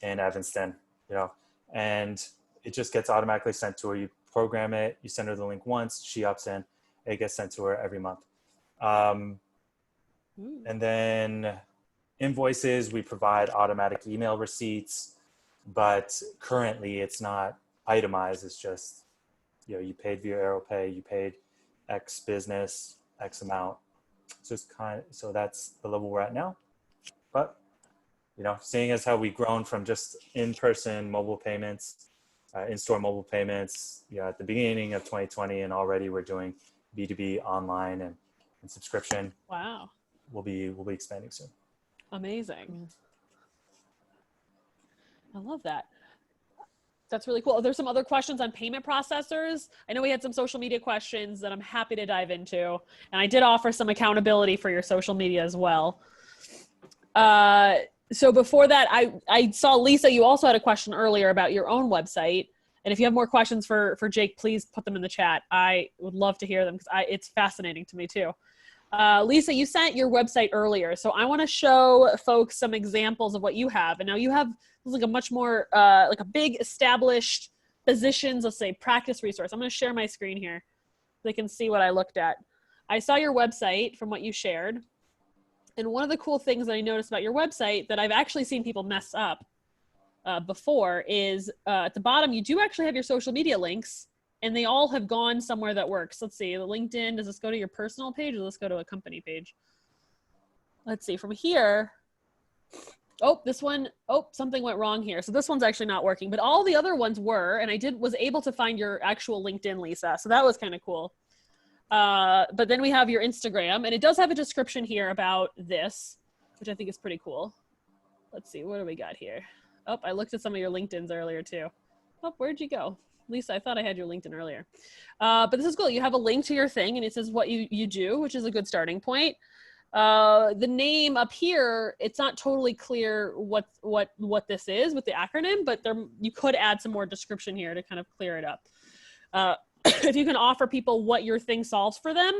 in Evanston, you know, and it just gets automatically sent to her. You program it, you send her the link once, she opts in, it gets sent to her every month. And then invoices, we provide automatic email receipts, but currently it's not itemized. It's just, you know, you paid via AeroPay, you paid X business, X amount. So it's so that's the level we're at now. But, you know, seeing as how we've grown from just in-person mobile payments, in-store mobile payments, you know, at the beginning of 2020, and already we're doing B2B online and subscription. Wow. We'll be expanding soon. Amazing. I love that. That's really cool. There's some other questions on payment processors. I know we had some social media questions that I'm happy to dive into. And I did offer some accountability for your social media as well. So before that, I saw, Lisa, you also had a question earlier about your own website. And if you have more questions for Jake, please put them in the chat. I would love to hear them because it's fascinating to me too. Lisa, you sent your website earlier. So I want to show folks some examples of what you have. And now you have like a much more, like a big established positions, let's say practice resource. I'm going to share my screen here so they can see what I looked at. I saw your website from what you shared. And one of the cool things that I noticed about your website that I've actually seen people mess up before is at the bottom, you do actually have your social media links. And they all have gone somewhere that works. Let's see, the LinkedIn, does this go to your personal page or does this go to a company page? Let's see, from here, oh, this one, oh, something went wrong here. So this one's actually not working, but all the other ones were, and I was able to find your actual LinkedIn, Lisa. So that was kind of cool. But then we have your Instagram, and it does have a description here about this, which I think is pretty cool. Let's see, what do we got here? Oh, I looked at some of your LinkedIn's earlier too. Oh, where'd you go? Lisa, I thought I had your LinkedIn earlier. But this is cool. You have a link to your thing and it says what you do, which is a good starting point. The name up here, it's not totally clear what this is with the acronym, but you could add some more description here to kind of clear it up. If you can offer people what your thing solves for them,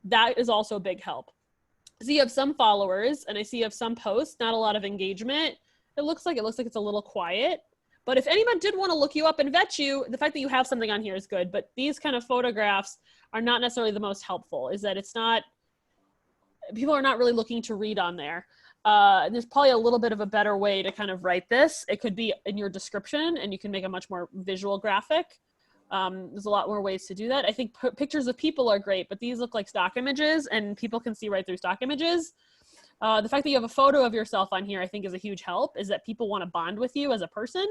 that is also a big help. So you have some followers and I see you have some posts, not a lot of engagement. It looks like it's a little quiet. But if anyone did want to look you up and vet you, the fact that you have something on here is good. But these kind of photographs are not necessarily the most helpful, is that people are not really looking to read on there. There's probably a little bit of a better way to kind of write this. It could be in your description and you can make a much more visual graphic. There's a lot more ways to do that. I think pictures of people are great, but these look like stock images and people can see right through stock images. The fact that you have a photo of yourself on here, I think is a huge help, is that people want to bond with you as a person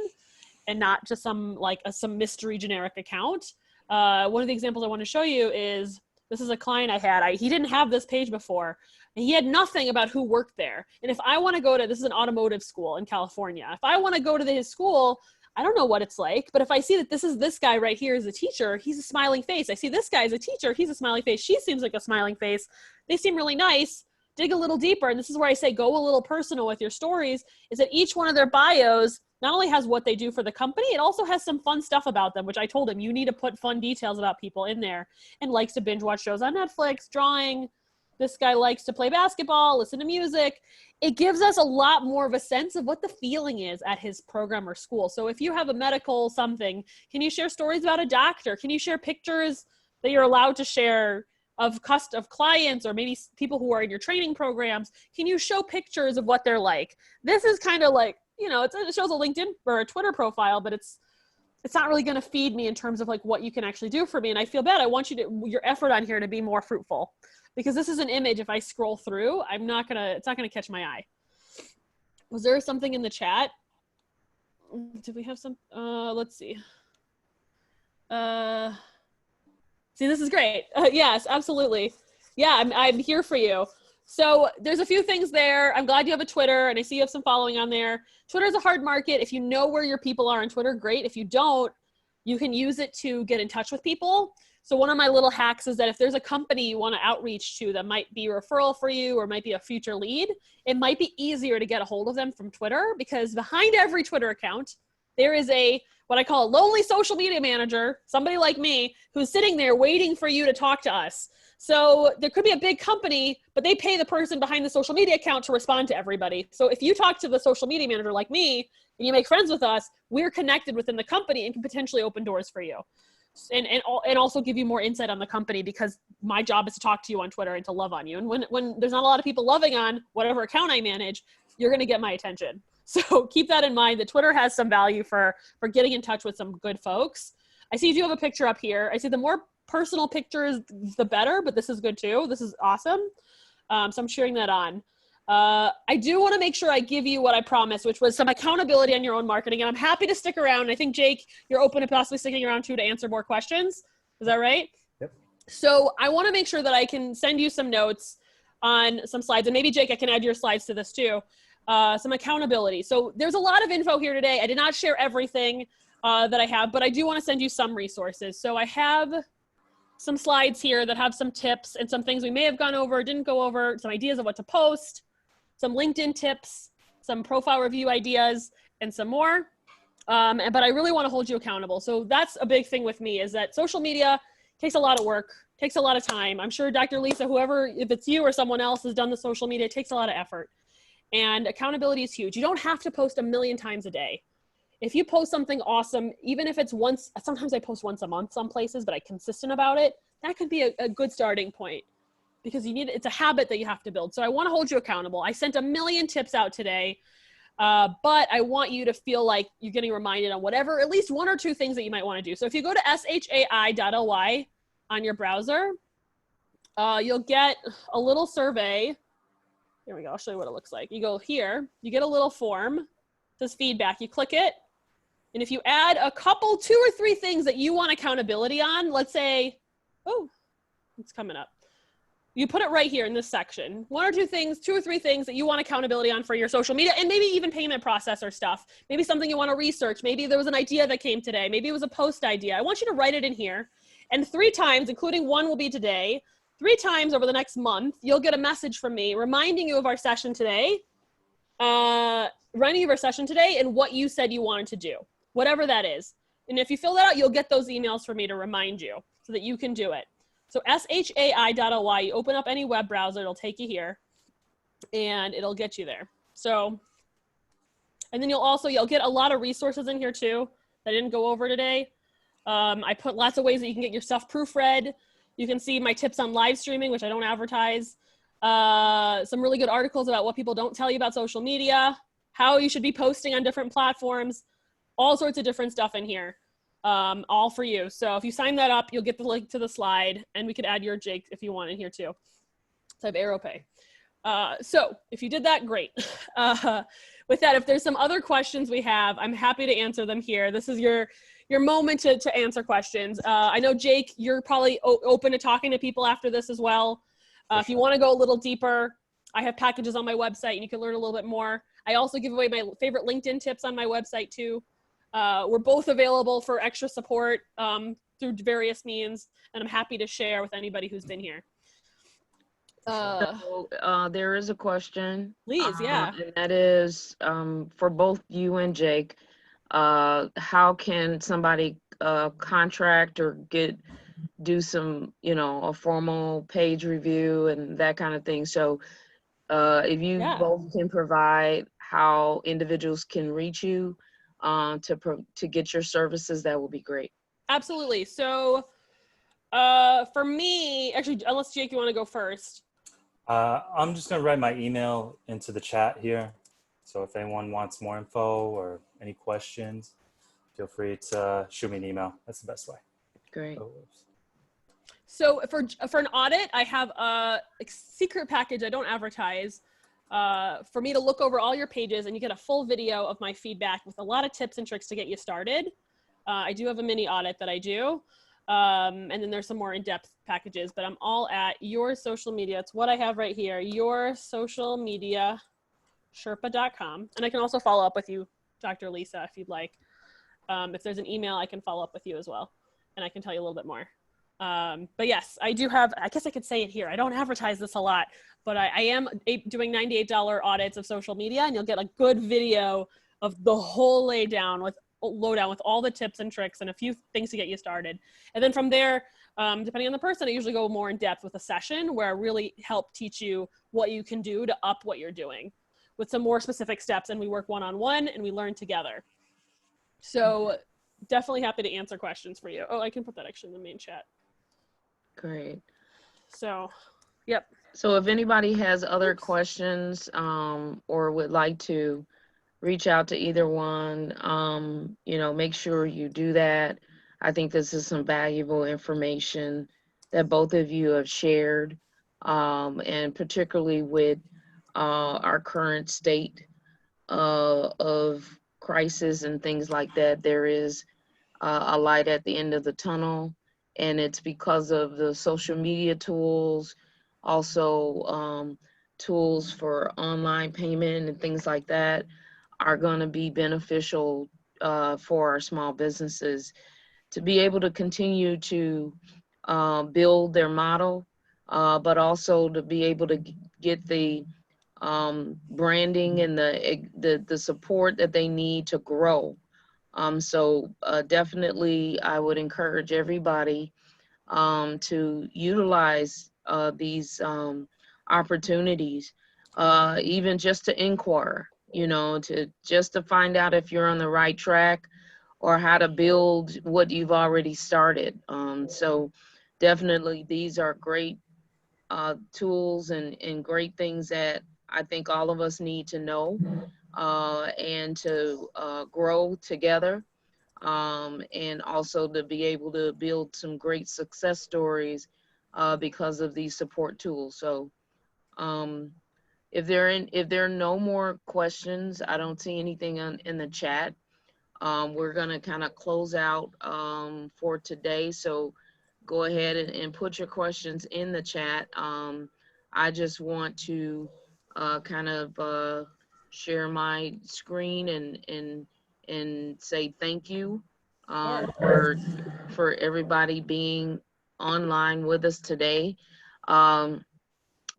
and not just some mystery generic account. One of the examples I want to show you is, this is a client I had. He didn't have this page before and he had nothing about who worked there. And if I want to go to, this is an automotive school in California. If I want to go to his school, I don't know what it's like, but if I see that this guy right here is a teacher, he's a smiling face. I see this guy is a teacher, he's a smiling face. She seems like a smiling face. They seem really nice. Dig a little deeper, and this is where I say go a little personal with your stories, is that each one of their bios not only has what they do for the company, it also has some fun stuff about them, which I told him, you need to put fun details about people in there, and likes to binge watch shows on Netflix, drawing, this guy likes to play basketball, listen to music. It gives us a lot more of a sense of what the feeling is at his program or school. So if you have a medical something, can you share stories about a doctor? Can you share pictures that you're allowed to share of clients or maybe people who are in your training programs? Can you show pictures of what they're like? This is kind of like, you know, it shows a LinkedIn or a Twitter profile, but it's not really going to feed me in terms of like what you can actually do for me. And I feel bad. I want your effort on here to be more fruitful, because this is an image. If I scroll through, it's not going to catch my eye. Was there something in the chat? Did we have some? Let's see. See, this is great. Yes, absolutely. Yeah, I'm here for you. So there's a few things there. I'm glad you have a Twitter, and I see you have some following on there. Twitter is a hard market. If you know where your people are on Twitter, great. If you don't, you can use it to get in touch with people. So one of my little hacks is that if there's a company you want to outreach to that might be a referral for you or might be a future lead, it might be easier to get a hold of them from Twitter, because behind every Twitter account, there is what I call a lonely social media manager, somebody like me, who's sitting there waiting for you to talk to us. So there could be a big company, but they pay the person behind the social media account to respond to everybody. So if you talk to the social media manager like me and you make friends with us, we're connected within the company and can potentially open doors for you. And also give you more insight on the company, because my job is to talk to you on Twitter and to love on you. And when there's not a lot of people loving on whatever account I manage, you're going to get my attention. So keep that in mind, that Twitter has some value for getting in touch with some good folks. I see you do have a picture up here. I see the more personal pictures, the better, but this is good too. This is awesome. So I'm cheering that on. I do want to make sure I give you what I promised, which was some accountability on your own marketing. And I'm happy to stick around. I think, Jake, you're open to possibly sticking around too to answer more questions. Is that right? Yep. So I want to make sure that I can send you some notes on some slides. And maybe, Jake, I can add your slides to this too. Some accountability. So there's a lot of info here today. I did not share everything that I have, but I do want to send you some resources. So I have some slides here that have some tips and some things we may have gone over, didn't go over, some ideas of what to post, some LinkedIn tips, some profile review ideas, and some more. But I really want to hold you accountable. So that's a big thing with me, is that social media takes a lot of work, takes a lot of time. I'm sure Dr. Lisa, whoever, if it's you or someone else has done the social media, it takes a lot of effort. And accountability is huge. You don't have to post 1 million times a day. If you post something awesome, even if it's once, sometimes I post once a month some places, but I'm consistent about it, that could be a good starting point, because it's a habit that you have to build. So I want to hold you accountable. I sent 1 million tips out today, but I want you to feel like you're getting reminded on whatever, at least 1 or 2 things that you might want to do. So if you go to shai.ly on your browser, you'll get a little survey. Here we go. I'll show you what it looks like. You go here, you get a little form. It says feedback. You click it. And if you add a couple, 2 or 3 things that you want accountability on, let's say, oh, it's coming up. You put it right here in this section. 1 or 2 things, 2 or 3 things that you want accountability on for your social media, and maybe even payment processor stuff. Maybe something you want to research. Maybe there was an idea that came today. Maybe it was a post idea. I want you to write it in here. And 3 times, including one will be today, 3 times over the next month, you'll get a message from me reminding you of our session today, and what you said you wanted to do, whatever that is. And if you fill that out, you'll get those emails from me to remind you so that you can do it. So shai.ly, you open up any web browser, it'll take you here, and it'll get you there. So, and then you'll get a lot of resources in here too that I didn't go over today. I put lots of ways that you can get your stuff proofread. You can see my tips on live streaming, which I don't advertise. Some really good articles about what people don't tell you about social media, how you should be posting on different platforms, all sorts of different stuff in here, all for you. So if you sign that up, you'll get the link to the slide, and we could add your Jake if you want in here too. So I have AeroPay. So if you did that, great. With that, if there's some other questions we have, I'm happy to answer them here. This is your moment to answer questions. I know, Jake, you're probably open to talking to people after this as well. If you want to go a little deeper, I have packages on my website and you can learn a little bit more. I also give away my favorite LinkedIn tips on my website too. We're both available for extra support through various means, and I'm happy to share with anybody who's been here. So, there is a question. Please, yeah. And that is for both you and Jake. How can somebody contract or do some, a formal page review and that kind of thing? So if you both can provide how individuals can reach you to get your services, that would be great. Absolutely. So for me, actually, unless Jake, you want to go first. I'm just going to write my email into the chat here. So if anyone wants more info or any questions, feel free to shoot me an email. That's the best way. Great. So for an audit, I have a secret package I don't advertise for me to look over all your pages, and you get a full video of my feedback with a lot of tips and tricks to get you started. I do have a mini audit that I do. And then there's some more in-depth packages, but I'm all at Your Social Media. It's what I have right here, yoursocialmediasherpa.com. And I can also follow up with you, Dr. Lisa, if you'd like. If there's an email, I can follow up with you as well, and I can tell you a little bit more. But yes, I do have, I guess I could say it here. I don't advertise this a lot, but I am doing $98 audits of social media, and you'll get a good video of the whole lowdown with all the tips and tricks and a few things to get you started. And then from there, depending on the person, I usually go more in depth with a session where I really help teach you what you can do to up what you're doing with some more specific steps. And we work one-on-one and we learn together. So definitely happy to answer questions for you. Oh, I can put that actually in the main chat. Great. So, yep. So if anybody has other questions or would like to reach out to either one, make sure you do that. I think this is some valuable information that both of you have shared, and particularly with our current state of crisis and things like that, there is a light at the end of the tunnel, and it's because of the social media tools, also tools for online payment and things like that are going to be beneficial for our small businesses to be able to continue to build their model, but also to be able to get the branding and the support that they need to grow. So definitely I would encourage everybody to utilize these opportunities, even just to inquire, to find out if you're on the right track or how to build what you've already started. So definitely these are great tools and great things that I think all of us need to know and to grow together, and also to be able to build some great success stories because of these support tools. So if there are no more questions, I don't see anything in the chat. We're gonna kind of close out for today. So go ahead and put your questions in the chat. I just want to kind of share my screen and say thank you for everybody being online with us today.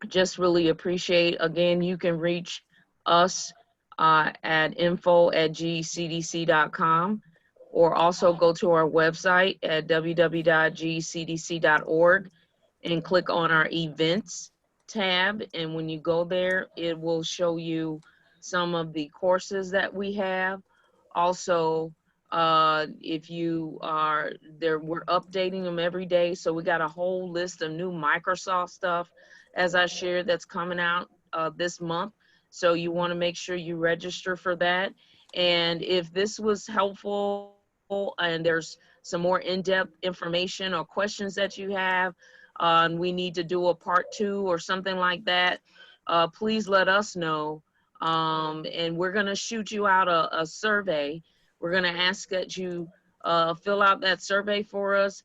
Just really appreciate. Again, you can reach us at info@gcdc.com, or also go to our website at www.gcdc.org and click on our events tab. And when you go there, it will show you some of the courses that we have. Also, if you are there, we're updating them every day. So we got a whole list of new Microsoft stuff, as I shared, that's coming out this month. So you want to make sure you register for that. And if this was helpful and there's some more in-depth information or questions that you have, and we need to do a part 2 or something like that, please let us know. And we're going to shoot you out a survey. We're going to ask that you fill out that survey for us,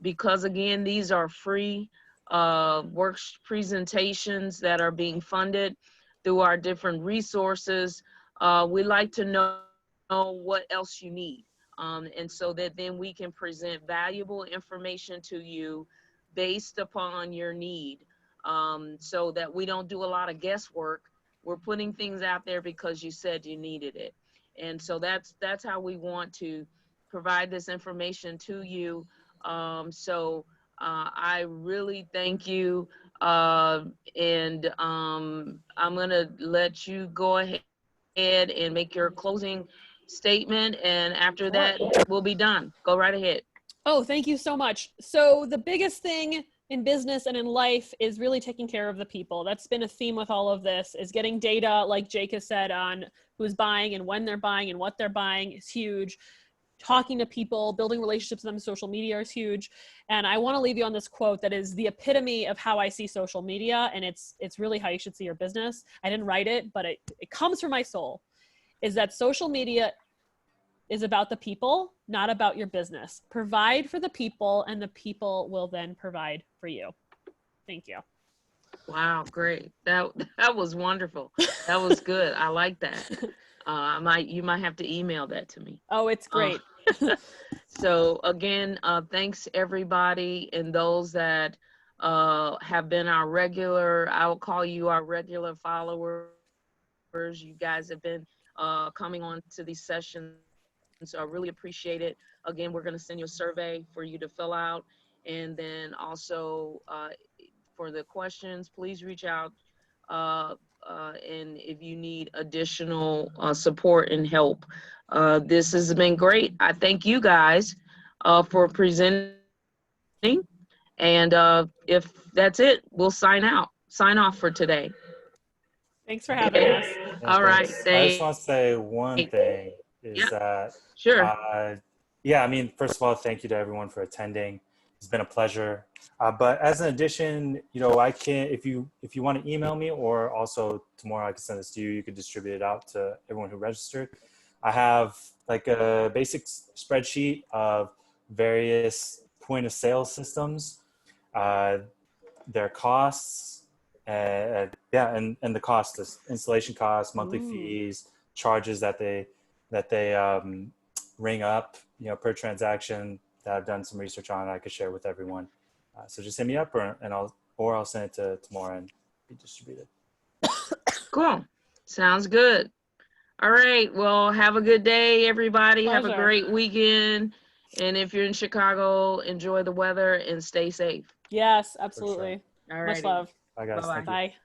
because again, these are free works presentations that are being funded through our different resources. We like to know what else you need, and so that then we can present valuable information to you based upon your need, so that we don't do a lot of guesswork. We're putting things out there because you said you needed it. And so that's how we want to provide this information to you. I really thank you. And I'm going to let you go ahead and make your closing statement. And after that, we'll be done. Go right ahead. Oh, thank you so much. So the biggest thing in business and in life is really taking care of the people. That's been a theme with all of this, is getting data, like Jake has said, on who's buying and when they're buying and what they're buying is huge. talking to people, building relationships with them. Social media is huge. And I want to leave you on this quote that is the epitome of how I see social media. And it's really how you should see your business. I didn't write it, but it comes from my soul, is that social media is about the people, not about your business. Provide for the people, and the people will then provide for you. Thank you. Wow, great. That was wonderful. That was good. I like that. You might have to email that to me. Oh, it's great. So again, thanks everybody, and those that have been our regular, I will call you our regular followers. You guys have been coming on to these sessions, so I really appreciate it. Again, we're going to send you a survey for you to fill out, and then also for the questions, please reach out, and if you need additional support and help. This has been great. I thank you guys for presenting, and if that's it, we'll sign off for today. Thanks for having us. Yeah, All right, thanks. I just want to say one thing is Yeah, that, sure. yeah, I mean, first of all, thank you to everyone for attending. It's been a pleasure. But as an addition, you know, I can, if you want to email me, or also tomorrow I can send this to you, you could distribute it out to everyone who registered. I have like a basic spreadsheet of various point of sale systems, their costs, yeah, and the cost, is installation costs, monthly fees, charges that they ring up, you know, per transaction, that I've done some research on. I could share with everyone. So just hit me up, or I'll send it to tomorrow and be distributed. Cool. Sounds good. All right. Well, have a good day, everybody. Pleasure. Have a great weekend. And if you're in Chicago, enjoy the weather and stay safe. Yes, absolutely. All right. Much love. Bye, guys. Bye-bye. Thank you. Bye.